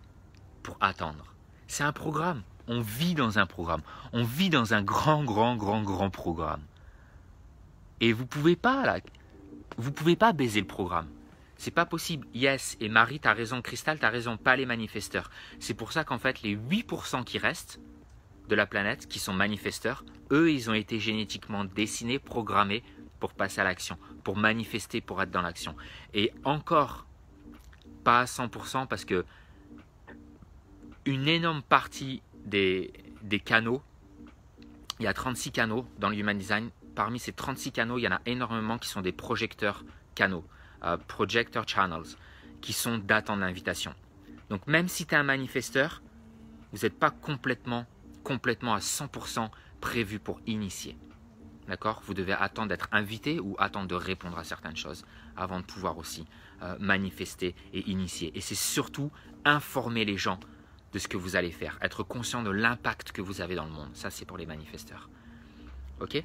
pour attendre. C'est un programme. On vit dans un programme. On vit dans un grand programme. Et vous pouvez pas baiser le programme. C'est pas possible. Yes, et Marie, t'as raison, Cristal, t'as raison, pas les manifesteurs. C'est pour ça qu'en fait, les 8% qui restent de la planète, qui sont manifesteurs, eux, ils ont été génétiquement dessinés, programmés pour passer à l'action, pour manifester, pour être dans l'action. Et encore, pas à 100% parce que une énorme partie des canaux, il y a 36 canaux dans le Human Design. Parmi ces 36 canaux, il y en a énormément qui sont des projecteurs canaux. Projector channels, qui sont d'attendre l'invitation. Donc même si tu es un manifesteur, vous n'êtes pas complètement à 100% prévu pour initier. D'accord? Vous devez attendre d'être invité ou attendre de répondre à certaines choses avant de pouvoir aussi manifester et initier. Et c'est surtout informer les gens de ce que vous allez faire, être conscient de l'impact que vous avez dans le monde. Ça, c'est pour les manifesteurs. Ok?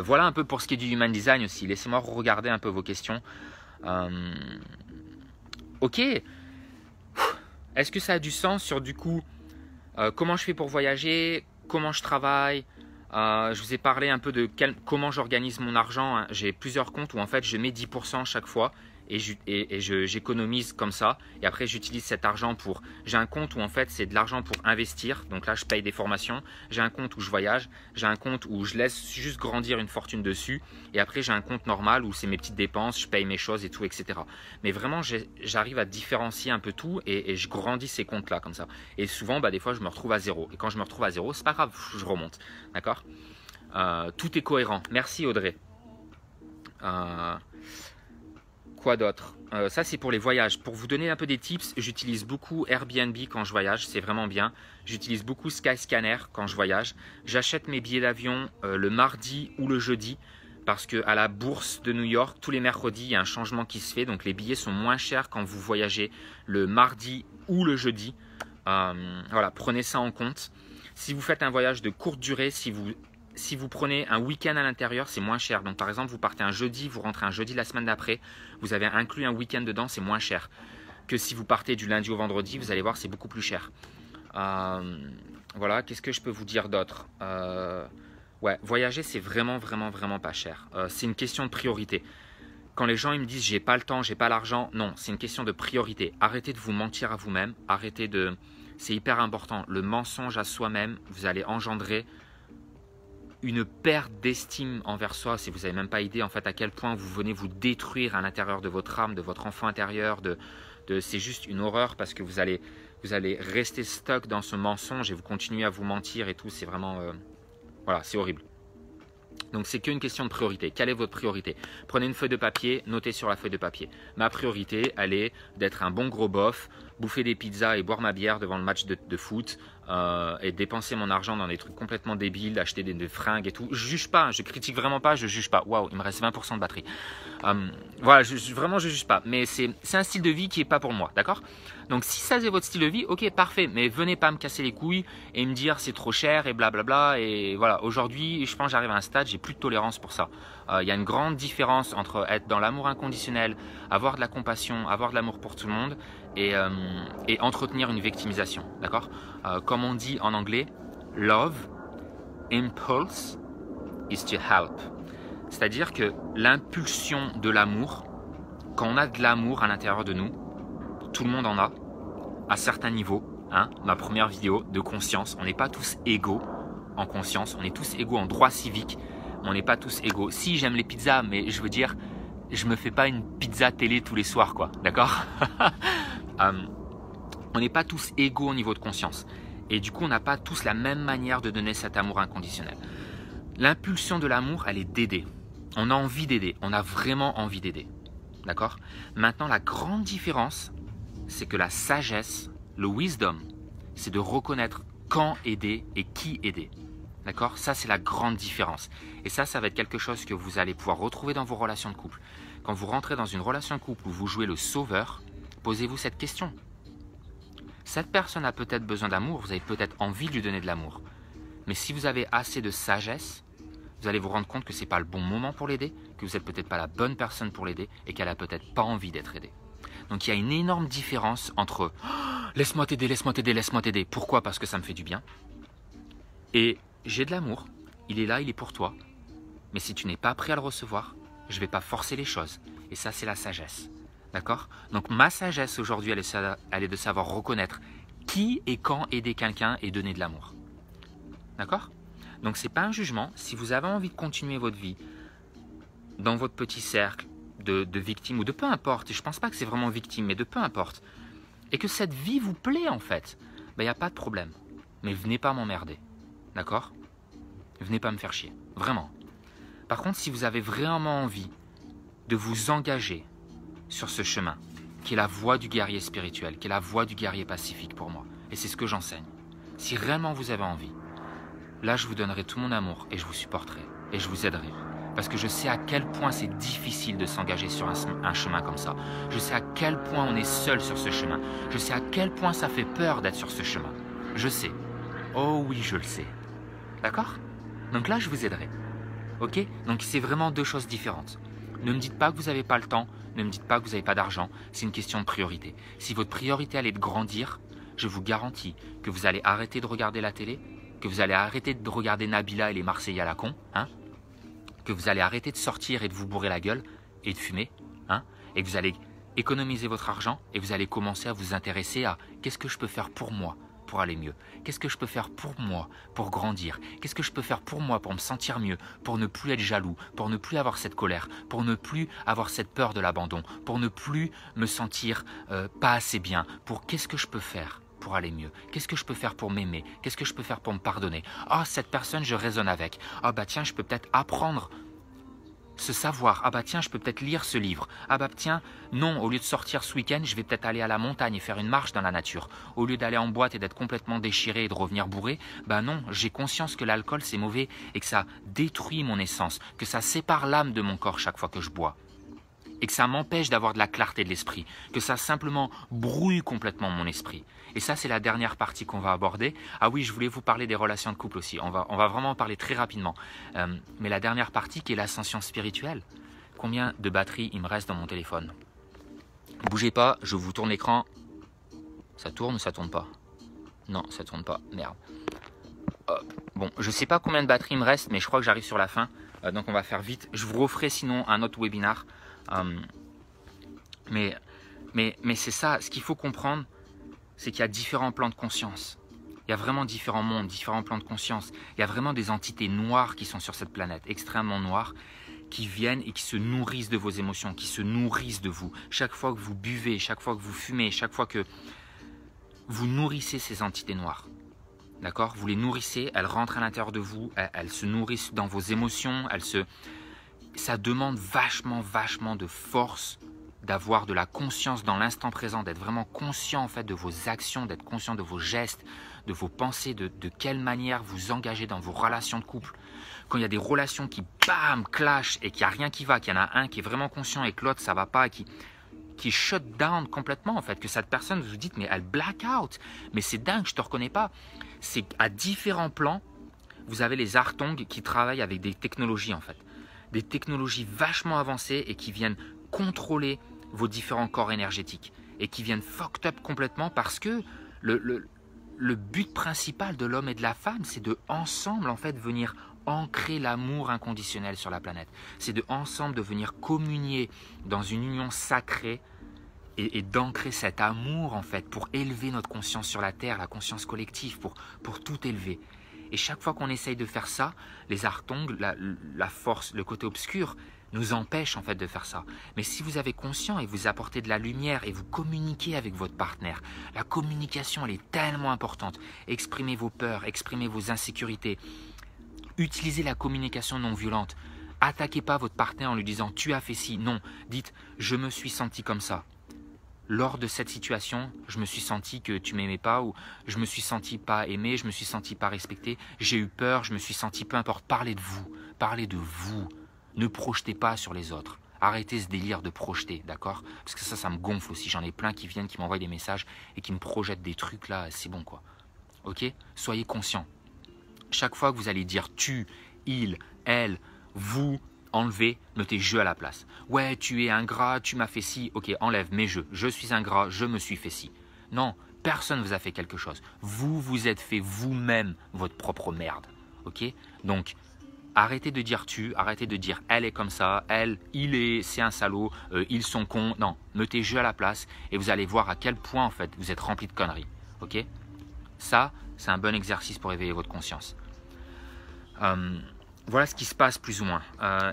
Voilà un peu pour ce qui est du Human Design aussi. Laissez-moi regarder un peu vos questions. Ok. Est-ce que ça a du sens sur du coup comment je fais pour voyager, comment je travaille. Je vous ai parlé un peu de comment j'organise mon argent. Hein. J'ai plusieurs comptes où en fait je mets 10% chaque fois et j'économise comme ça. Et après j'utilise cet argent pour... J'ai un compte où en fait c'est de l'argent pour investir. Donc là je paye des formations. J'ai un compte où je voyage. J'ai un compte où je laisse juste grandir une fortune dessus. Et après j'ai un compte normal où c'est mes petites dépenses, je paye mes choses et tout, etc. Mais vraiment j'arrive à différencier un peu tout et je grandis ces comptes là comme ça. Et souvent des fois je me retrouve à zéro. Et quand je me retrouve à zéro, c'est pas grave, je remonte. D'accord ? Tout est cohérent. Merci Audrey. Quoi d'autre? Ça c'est pour les voyages. Pour vous donner un peu des tips, j'utilise beaucoup Airbnb quand je voyage, c'est vraiment bien. J'utilise beaucoup Skyscanner quand je voyage. J'achète mes billets d'avion le mardi ou le jeudi parce qu'à la bourse de New York, tous les mercredis, il y a un changement qui se fait. Donc les billets sont moins chers quand vous voyagez le mardi ou le jeudi. Voilà, prenez ça en compte. Si vous faites un voyage de courte durée, si vous prenez un week-end à l'intérieur, c'est moins cher. Donc par exemple, vous partez un jeudi, vous rentrez un jeudi la semaine d'après, vous avez inclus un week-end dedans, c'est moins cher que si vous partez du lundi au vendredi. Vous allez voir, c'est beaucoup plus cher. Voilà, qu'est-ce que je peux vous dire d'autre? Ouais, voyager, c'est vraiment pas cher. C'est une question de priorité. Quand les gens ils me disent j'ai pas le temps, j'ai pas l'argent, non, c'est une question de priorité. Arrêtez de vous mentir à vous-même, c'est hyper important. Le mensonge à soi-même, vous allez engendrer une perte d'estime envers soi, si vous n'avez même pas idée en fait à quel point vous venez vous détruire à l'intérieur de votre âme, de votre enfant intérieur, c'est juste une horreur parce que vous allez rester stock dans ce mensonge et vous continuez à vous mentir et tout, c'est vraiment, voilà, c'est horrible. Donc c'est qu'une question de priorité. Quelle est votre priorité? Prenez une feuille de papier, notez sur la feuille de papier. Ma priorité, elle est d'être un bon gros bof, bouffer des pizzas et boire ma bière devant le match de foot et dépenser mon argent dans des trucs complètement débiles, acheter des fringues et tout. Je juge pas, je critique vraiment pas, je juge pas. Waouh, il me reste 20% de batterie. Voilà, vraiment je juge pas. Mais c'est un style de vie qui est pas pour moi, d'accord? Donc si ça c'est votre style de vie, ok, parfait, mais venez pas me casser les couilles et me dire c'est trop cher et blablabla. Et voilà, aujourd'hui, je pense que j'arrive à un stade, j'ai plus de tolérance pour ça. Il y a une grande différence entre être dans l'amour inconditionnel, avoir de la compassion, avoir de l'amour pour tout le monde et entretenir une victimisation, d'accord? Comme on dit en anglais, love, impulse is to help. C'est-à-dire que l'impulsion de l'amour, quand on a de l'amour à l'intérieur de nous, tout le monde en a, à certains niveaux. Hein, ma première vidéo de conscience, on n'est pas tous égaux en conscience, on est tous égaux en droit civique, mais on n'est pas tous égaux. Si j'aime les pizzas, mais je veux dire, je me fais pas une pizza télé tous les soirs, quoi, d'accord? On n'est pas tous égaux au niveau de conscience. Et du coup, on n'a pas tous la même manière de donner cet amour inconditionnel. L'impulsion de l'amour, elle est d'aider. On a envie d'aider, on a vraiment envie d'aider. D'accord? Maintenant, la grande différence, c'est que la sagesse, le wisdom, c'est de reconnaître quand aider et qui aider. D'accord? Ça, c'est la grande différence. Et ça va être quelque chose que vous allez pouvoir retrouver dans vos relations de couple. Quand vous rentrez dans une relation de couple où vous jouez le sauveur, posez-vous cette question. Cette personne a peut-être besoin d'amour, vous avez peut-être envie de lui donner de l'amour. Mais si vous avez assez de sagesse, vous allez vous rendre compte que ce n'est pas le bon moment pour l'aider, que vous n'êtes peut-être pas la bonne personne pour l'aider et qu'elle n'a peut-être pas envie d'être aidée. Donc il y a une énorme différence entre « laisse-moi t'aider, laisse-moi t'aider, laisse-moi t'aider ». Pourquoi? Parce que ça me fait du bien. Et j'ai de l'amour, il est là, il est pour toi. Mais si tu n'es pas prêt à le recevoir, je ne vais pas forcer les choses. Et ça, c'est la sagesse. D'accord? Donc ma sagesse aujourd'hui, elle est de savoir reconnaître qui et quand aider quelqu'un et donner de l'amour. D'accord? Donc ce n'est pas un jugement. Si vous avez envie de continuer votre vie dans votre petit cercle de victimes ou de peu importe, et je ne pense pas que c'est vraiment victime, mais de peu importe, et que cette vie vous plaît en fait, il n'y a pas de problème. Mais venez pas m'emmerder. D'accord? Venez pas me faire chier. Vraiment. Par contre, si vous avez vraiment envie de vous engager sur ce chemin, qui est la voie du guerrier spirituel, qui est la voie du guerrier pacifique pour moi, et c'est ce que j'enseigne. Si réellement vous avez envie, là je vous donnerai tout mon amour et je vous supporterai et je vous aiderai. Parce que je sais à quel point c'est difficile de s'engager sur un chemin comme ça. Je sais à quel point on est seul sur ce chemin. Je sais à quel point ça fait peur d'être sur ce chemin. Je sais. Oh oui, je le sais. D'accord? Donc là, je vous aiderai. Ok? Donc c'est vraiment deux choses différentes. Ne me dites pas que vous n'avez pas le temps. Ne me dites pas que vous n'avez pas d'argent. C'est une question de priorité. Si votre priorité elle est de grandir, je vous garantis que vous allez arrêter de regarder la télé, que vous allez arrêter de regarder Nabila et les Marseillais à la con, hein, que vous allez arrêter de sortir et de vous bourrer la gueule et de fumer, hein, et que vous allez économiser votre argent et vous allez commencer à vous intéresser à qu'est-ce que je peux faire pour moi pour aller mieux, qu'est-ce que je peux faire pour moi pour grandir, qu'est-ce que je peux faire pour moi pour me sentir mieux, pour ne plus être jaloux, pour ne plus avoir cette colère, pour ne plus avoir cette peur de l'abandon, pour ne plus me sentir pas assez bien, pour qu'est-ce que je peux faire pour aller mieux? Qu'est-ce que je peux faire pour m'aimer? Qu'est-ce que je peux faire pour me pardonner? Ah, cette personne, je raisonne avec. Ah bah tiens, je peux peut-être apprendre ce savoir. Ah bah tiens, je peux peut-être lire ce livre. Ah bah tiens, non, au lieu de sortir ce week-end, je vais peut-être aller à la montagne et faire une marche dans la nature. Au lieu d'aller en boîte et d'être complètement déchiré et de revenir bourré, bah non, j'ai conscience que l'alcool c'est mauvais et que ça détruit mon essence, que ça sépare l'âme de mon corps chaque fois que je bois. Et que ça m'empêche d'avoir de la clarté de l'esprit, que ça simplement brouille complètement mon esprit. Et ça, c'est la dernière partie qu'on va aborder. Ah oui, je voulais vous parler des relations de couple aussi. On va vraiment en parler très rapidement. Mais la dernière partie qui est l'ascension spirituelle. Combien de batterie il me reste dans mon téléphone? Bougez pas, je vous tourne l'écran. Ça tourne ou ça tourne pas? Non, ça tourne pas. Merde. Bon, je sais pas combien de batterie il me reste, mais je crois que j'arrive sur la fin. Donc on va faire vite. Je vous referai sinon un autre webinar. Mais c'est ça, ce qu'il faut comprendre, c'est qu'il y a différents plans de conscience. Il y a vraiment différents mondes, différents plans de conscience. Il y a vraiment des entités noires qui sont sur cette planète, extrêmement noires, qui viennent et qui se nourrissent de vos émotions, qui se nourrissent de vous. Chaque fois que vous buvez, chaque fois que vous fumez, chaque fois que vous nourrissez ces entités noires. D'accord? Vous les nourrissez, elles rentrent à l'intérieur de vous, elles se nourrissent dans vos émotions, ça demande vachement de force d'avoir de la conscience dans l'instant présent, d'être vraiment conscient en fait de vos actions, d'être conscient de vos gestes, de vos pensées, de quelle manière vous engagez dans vos relations de couple. Quand il y a des relations qui bam, clashent et qu'il n'y a rien qui va, qu'il y en a un qui est vraiment conscient et que l'autre ça va pas, qui qui shut down complètement en fait, que cette personne, vous vous dites mais elle black out, mais c'est dingue, je te reconnais pas. C'est à différents plans, vous avez les Artong qui travaillent avec des technologies en fait, des technologies vachement avancées et qui viennent contrôler vos différents corps énergétiques et qui viennent fucked up complètement parce que le but principal de l'homme et de la femme, c'est de ensemble en fait venir ancrer l'amour inconditionnel sur la planète. C'est de ensemble de venir communier dans une union sacrée et d'ancrer cet amour en fait pour élever notre conscience sur la terre, la conscience collective, pour tout élever. Et chaque fois qu'on essaye de faire ça, les Artong, la force, le côté obscur, nous empêche en fait de faire ça. Mais si vous avez conscience et vous apportez de la lumière et vous communiquez avec votre partenaire, la communication elle est tellement importante. Exprimez vos peurs, exprimez vos insécurités. Utilisez la communication non violente. Attaquez pas votre partenaire en lui disant tu as fait ci. Non, dites je me suis senti comme ça. Lors de cette situation, je me suis senti que tu m'aimais pas ou je me suis senti pas aimé, je me suis senti pas respecté, j'ai eu peur, je me suis senti peu importe. Parlez de vous, parlez de vous. Ne projetez pas sur les autres. Arrêtez ce délire de projeter, d'accord? Parce que ça me gonfle aussi. J'en ai plein qui viennent, qui m'envoient des messages et qui me projettent des trucs là, c'est bon quoi. Ok? Soyez conscients. Chaque fois que vous allez dire tu, il, elle, vous, enlevez, mettez je à la place. Ouais, tu es ingrat, tu m'as fait ci. Ok, enlève, mets je. Je suis ingrat, je me suis fait ci. Non, personne ne vous a fait quelque chose. Vous vous êtes fait vous-même votre propre merde. Ok? Donc, arrêtez de dire tu, arrêtez de dire elle est comme ça, elle, il est, c'est un salaud, ils sont cons. Non, mettez je à la place et vous allez voir à quel point en fait vous êtes rempli de conneries. Ok? Ça, c'est un bon exercice pour éveiller votre conscience. Voilà ce qui se passe plus ou moins.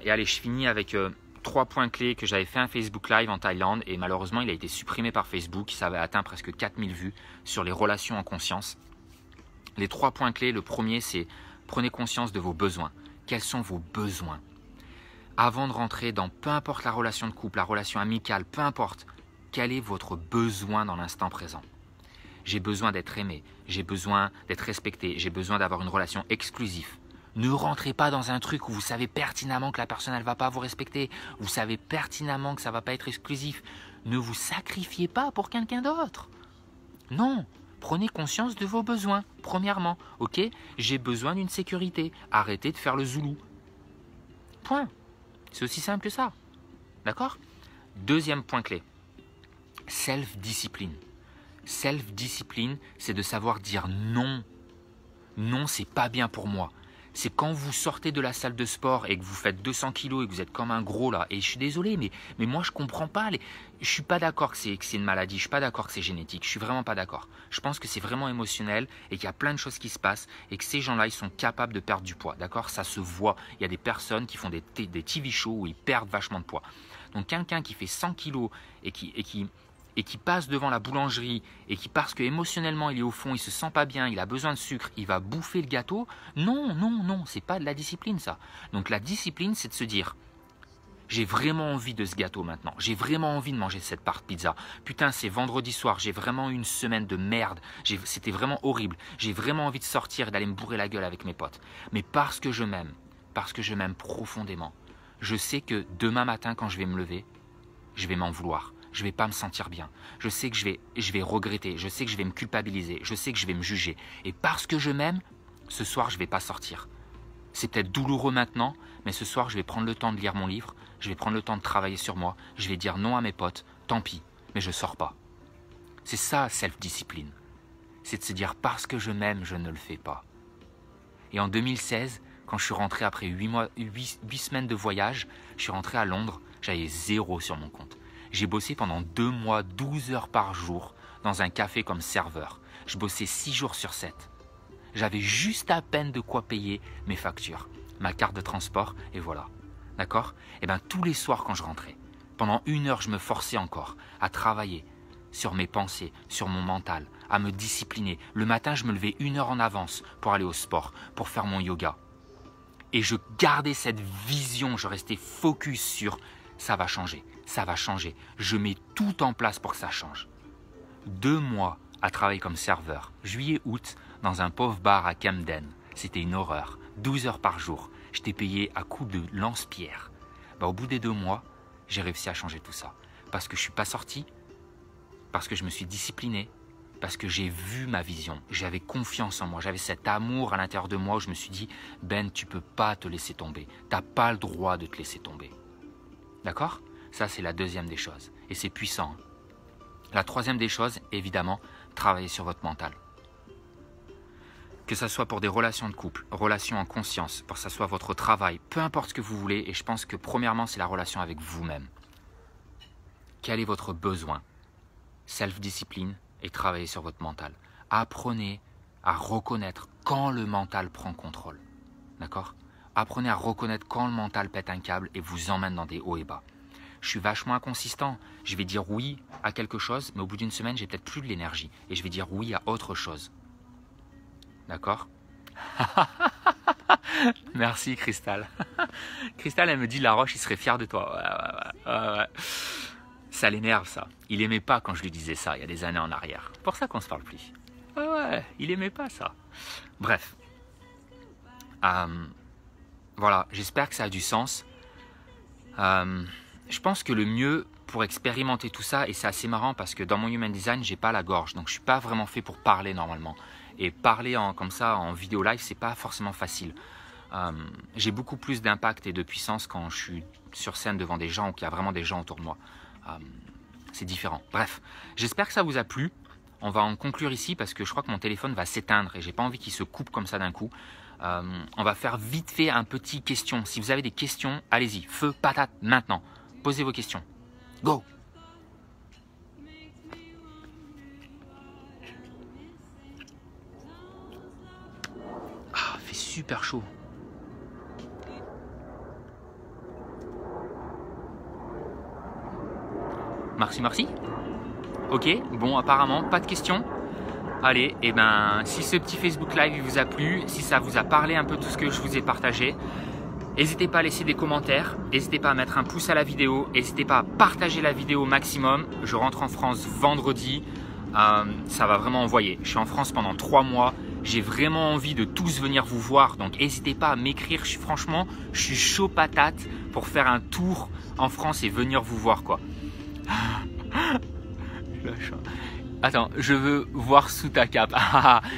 Et allez, je finis avec 3 points clés que j'avais fait un Facebook Live en Thaïlande et malheureusement il a été supprimé par Facebook. Ça avait atteint presque 4000 vues sur les relations en conscience. Les 3 points clés, le premier c'est prenez conscience de vos besoins. Quels sont vos besoins? Avant de rentrer dans peu importe la relation de couple, la relation amicale, peu importe, quel est votre besoin dans l'instant présent? J'ai besoin d'être aimé, j'ai besoin d'être respecté, j'ai besoin d'avoir une relation exclusive. Ne rentrez pas dans un truc où vous savez pertinemment que la personne elle va pas vous respecter, vous savez pertinemment que ça va pas être exclusif. Ne vous sacrifiez pas pour quelqu'un d'autre. Non, prenez conscience de vos besoins, premièrement. Ok, j'ai besoin d'une sécurité, arrêtez de faire le zoulou. Point. C'est aussi simple que ça. D'accord? Deuxième point clé, self-discipline. Self-discipline, c'est de savoir dire non. Non, c'est pas bien pour moi. C'est quand vous sortez de la salle de sport et que vous faites 200 kilos et que vous êtes comme un gros là. Et je suis désolé, mais moi je comprends pas. Je suis pas d'accord que c'est une maladie. Je suis pas d'accord que c'est génétique. Je suis vraiment pas d'accord. Je pense que c'est vraiment émotionnel et qu'il y a plein de choses qui se passent et que ces gens-là, ils sont capables de perdre du poids. D'accord? Ça se voit. Il y a des personnes qui font des TV shows où ils perdent vachement de poids. Donc quelqu'un qui fait 100 kilos et qui passe devant la boulangerie et qui, parce que émotionnellement il est au fond, il se sent pas bien, il a besoin de sucre, il va bouffer le gâteau. Non, non, non, c'est pas de la discipline ça. Donc la discipline, c'est de se dire, j'ai vraiment envie de ce gâteau maintenant, j'ai vraiment envie de manger cette part de pizza. Putain, c'est vendredi soir, j'ai vraiment eu une semaine de merde, c'était vraiment horrible. J'ai vraiment envie de sortir et d'aller me bourrer la gueule avec mes potes. Mais parce que je m'aime profondément, je sais que demain matin quand je vais me lever, je vais m'en vouloir. Je ne vais pas me sentir bien. Je sais que je vais regretter. Je sais que je vais me culpabiliser. Je sais que je vais me juger. Et parce que je m'aime, ce soir, je ne vais pas sortir. C'est peut-être douloureux maintenant, mais ce soir, je vais prendre le temps de lire mon livre. Je vais prendre le temps de travailler sur moi. Je vais dire non à mes potes. Tant pis, mais je ne sors pas. C'est ça, self-discipline. C'est de se dire parce que je m'aime, je ne le fais pas. Et en 2016, quand je suis rentré après 8 semaines de voyage, je suis rentré à Londres, j'avais 0 sur mon compte. J'ai bossé pendant 2 mois, 12 heures par jour, dans un café comme serveur. Je bossais 6 jours sur 7. J'avais juste à peine de quoi payer mes factures, ma carte de transport, et voilà. D'accord? Et bien tous les soirs quand je rentrais, pendant 1 heure, je me forçais encore à travailler sur mes pensées, sur mon mental, à me discipliner. Le matin, je me levais 1 heure en avance pour aller au sport, pour faire mon yoga. Et je gardais cette vision, je restais focus sur ça va changer, ça va changer. Je mets tout en place pour que ça change. 2 mois à travailler comme serveur, juillet-août, dans un pauvre bar à Camden. C'était une horreur. 12 heures par jour. J'étais payé à coups de lance-pierre. Au bout des 2 mois, j'ai réussi à changer tout ça. Parce que je ne suis pas sorti, parce que je me suis discipliné, parce que j'ai vu ma vision, j'avais confiance en moi, j'avais cet amour à l'intérieur de moi où je me suis dit, Ben, tu ne peux pas te laisser tomber, tu n'as pas le droit de te laisser tomber. D'accord? Ça, c'est la deuxième des choses, et c'est puissant. La troisième des choses, évidemment, travailler sur votre mental. Que ça soit pour des relations de couple, relations en conscience, pour que ça soit votre travail, peu importe ce que vous voulez, et je pense que premièrement, c'est la relation avec vous-même. Quel est votre besoin? Self-discipline et travailler sur votre mental. Apprenez à reconnaître quand le mental prend contrôle. D'accord? Apprenez à reconnaître quand le mental pète un câble et vous emmène dans des hauts et bas. Je suis vachement inconsistant. Je vais dire oui à quelque chose, mais au bout d'une semaine, j'ai peut-être plus de l'énergie. Et je vais dire oui à autre chose. D'accord? Merci, Cristal. Cristal, elle me dit, Laroche, il serait fier de toi. Ouais. Ça l'énerve, ça. Il aimait pas quand je lui disais ça, il y a des années en arrière. C'est pour ça qu'on se parle plus. Ouais, il aimait pas ça. Bref. Voilà, j'espère que ça a du sens. Je pense que le mieux pour expérimenter tout ça, et c'est assez marrant parce que dans mon Human Design, j'ai pas la gorge, donc je suis pas vraiment fait pour parler normalement. Et parler comme ça en vidéo live, c'est pas forcément facile. J'ai beaucoup plus d'impact et de puissance quand je suis sur scène devant des gens ou qu'il y a vraiment des gens autour de moi. C'est différent. Bref, j'espère que ça vous a plu. On va en conclure ici parce que je crois que mon téléphone va s'éteindre et j'ai pas envie qu'il se coupe comme ça d'un coup. On va faire vite fait un petit question. Si vous avez des questions, allez-y, feu patate maintenant. Posez vos questions. Go! Ah, il fait super chaud. Merci. Ok, bon, apparemment, pas de questions. Allez, et ben, si ce petit Facebook Live vous a plu, si ça vous a parlé un peu tout ce que je vous ai partagé, n'hésitez pas à laisser des commentaires, n'hésitez pas à mettre un pouce à la vidéo, n'hésitez pas à partager la vidéo au maximum. Je rentre en France vendredi, ça va vraiment envoyer. Je suis en France pendant 3 mois, j'ai vraiment envie de tous venir vous voir, donc n'hésitez pas à m'écrire. Franchement, je suis chaud patate pour faire un tour en France et venir vous voir, quoi. Attends, je veux voir sous ta cape.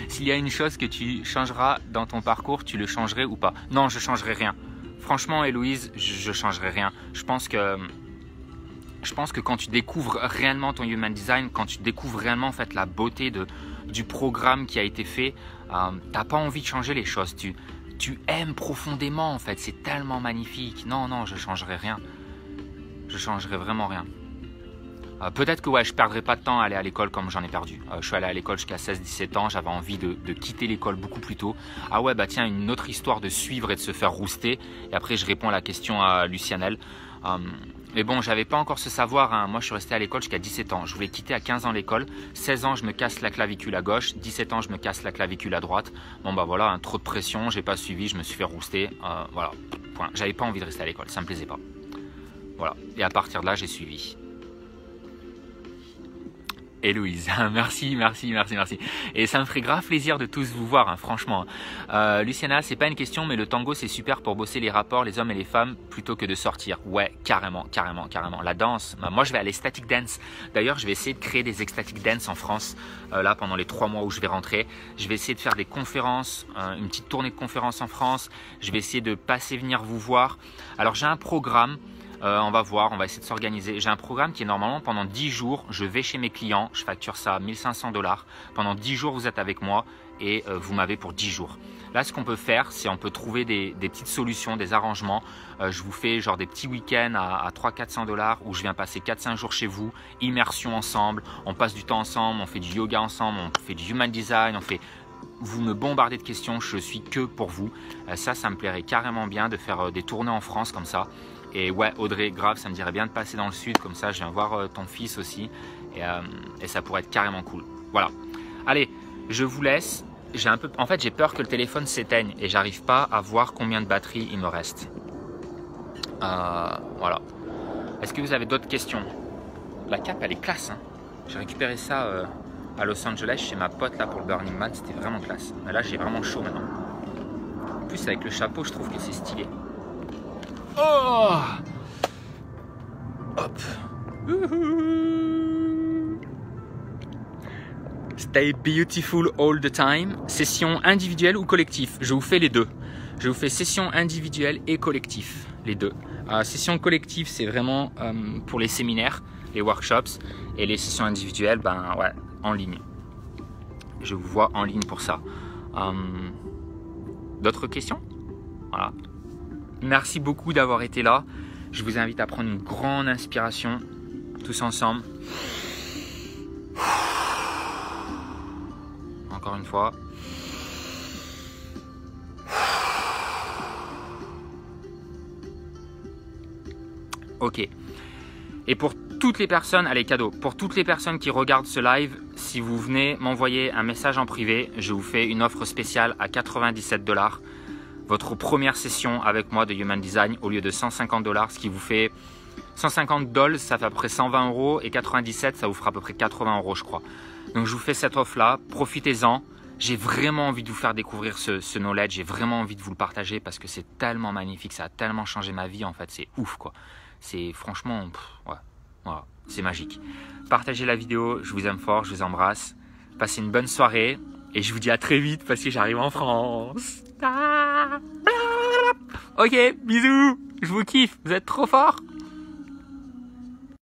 S'il y a une chose que tu changeras dans ton parcours, tu le changerais ou pas? Non, je changerai rien. Franchement, Héloïse, je changerai rien. Je pense que quand tu découvres réellement ton Human Design, quand tu découvres réellement en fait la beauté du programme qui a été fait, t'as pas envie de changer les choses. Tu aimes profondément en fait. C'est tellement magnifique. Non, je changerai rien. Je changerai vraiment rien. Peut-être que ouais, je ne perdrai pas de temps à aller à l'école comme j'en ai perdu. Je suis allé à l'école jusqu'à 16-17 ans, j'avais envie de quitter l'école beaucoup plus tôt. Ah ouais, bah tiens, une autre histoire de suivre et de se faire rouster. Et après, je réponds à la question à Lucianel. Mais bon, j'avais pas encore ce savoir, hein. Moi, je suis resté à l'école jusqu'à 17 ans. Je voulais quitter à 15 ans l'école. 16 ans, je me casse la clavicule à gauche. 17 ans, je me casse la clavicule à droite. Bon bah voilà, hein, trop de pression, j'ai pas suivi, je me suis fait rouster. Voilà, point. J'avais pas envie de rester à l'école, ça me plaisait pas. Voilà, et à partir de là, j'ai suivi. Héloïse, merci. Et ça me ferait grave plaisir de tous vous voir, hein, franchement. Luciana, c'est pas une question, mais le tango, c'est super pour bosser les rapports, les hommes et les femmes, plutôt que de sortir. Ouais, carrément. La danse, moi je vais à l'Ecstatic Dance. D'ailleurs, je vais essayer de créer des Ecstatic Dance en France, là, pendant les 3 mois où je vais rentrer. Je vais essayer de faire des conférences, une petite tournée de conférences en France. Je vais essayer de passer venir vous voir. Alors, j'ai un programme. On va voir, on va essayer de s'organiser. J'ai un programme qui est normalement pendant 10 jours, je vais chez mes clients, je facture ça à 1500 $. Pendant 10 jours, vous êtes avec moi et vous m'avez pour 10 jours. Là, ce qu'on peut faire, c'est on peut trouver des petites solutions, des arrangements. Je vous fais genre des petits week-ends à 300-400 $ où je viens passer 4-5 jours chez vous, immersion ensemble, on passe du temps ensemble, on fait du yoga ensemble, on fait du Human Design, vous me bombardez de questions, je suis que pour vous. Ça me plairait carrément bien de faire des tournées en France comme ça. Et ouais, Audrey, grave, ça me dirait bien de passer dans le sud, comme ça je viens voir ton fils aussi. Et ça pourrait être carrément cool. Voilà. Allez, je vous laisse. En fait, j'ai peur que le téléphone s'éteigne et j'arrive pas à voir combien de batterie il me reste. Voilà. Est-ce que vous avez d'autres questions? La cape, elle est classe, hein. J'ai récupéré ça à Los Angeles chez ma pote là pour le Burning Man. C'était vraiment classe. Mais là, j'ai vraiment chaud maintenant. En plus, avec le chapeau, je trouve que c'est stylé. Oh! Hop! Stay beautiful all the time. Session individuelle ou collectif? Je vous fais les deux. Je vous fais session individuelle et collectif, les deux. Session collective, c'est vraiment pour les séminaires, les workshops, et les sessions individuelles, ben ouais, en ligne. Je vous vois en ligne pour ça. D'autres questions? Voilà. Merci beaucoup d'avoir été là. Je vous invite à prendre une grande inspiration, tous ensemble. Encore une fois. Ok. Et pour toutes les personnes, allez, cadeau, pour toutes les personnes qui regardent ce live, si vous venez m'envoyer un message en privé, je vous fais une offre spéciale à 97 $. Votre première session avec moi de Human Design au lieu de 150 $, ce qui vous fait 150 $, ça fait à peu près 120 €, et 97, ça vous fera à peu près 80 € je crois. Donc je vous fais cette offre-là, profitez-en. J'ai vraiment envie de vous faire découvrir ce knowledge, j'ai vraiment envie de vous le partager parce que c'est tellement magnifique, ça a tellement changé ma vie en fait, c'est ouf quoi. C'est franchement, ouais, voilà, c'est magique. Partagez la vidéo, je vous aime fort, je vous embrasse. Passez une bonne soirée et je vous dis à très vite parce que j'arrive en France. Ok, bisous, je vous kiffe, vous êtes trop forts.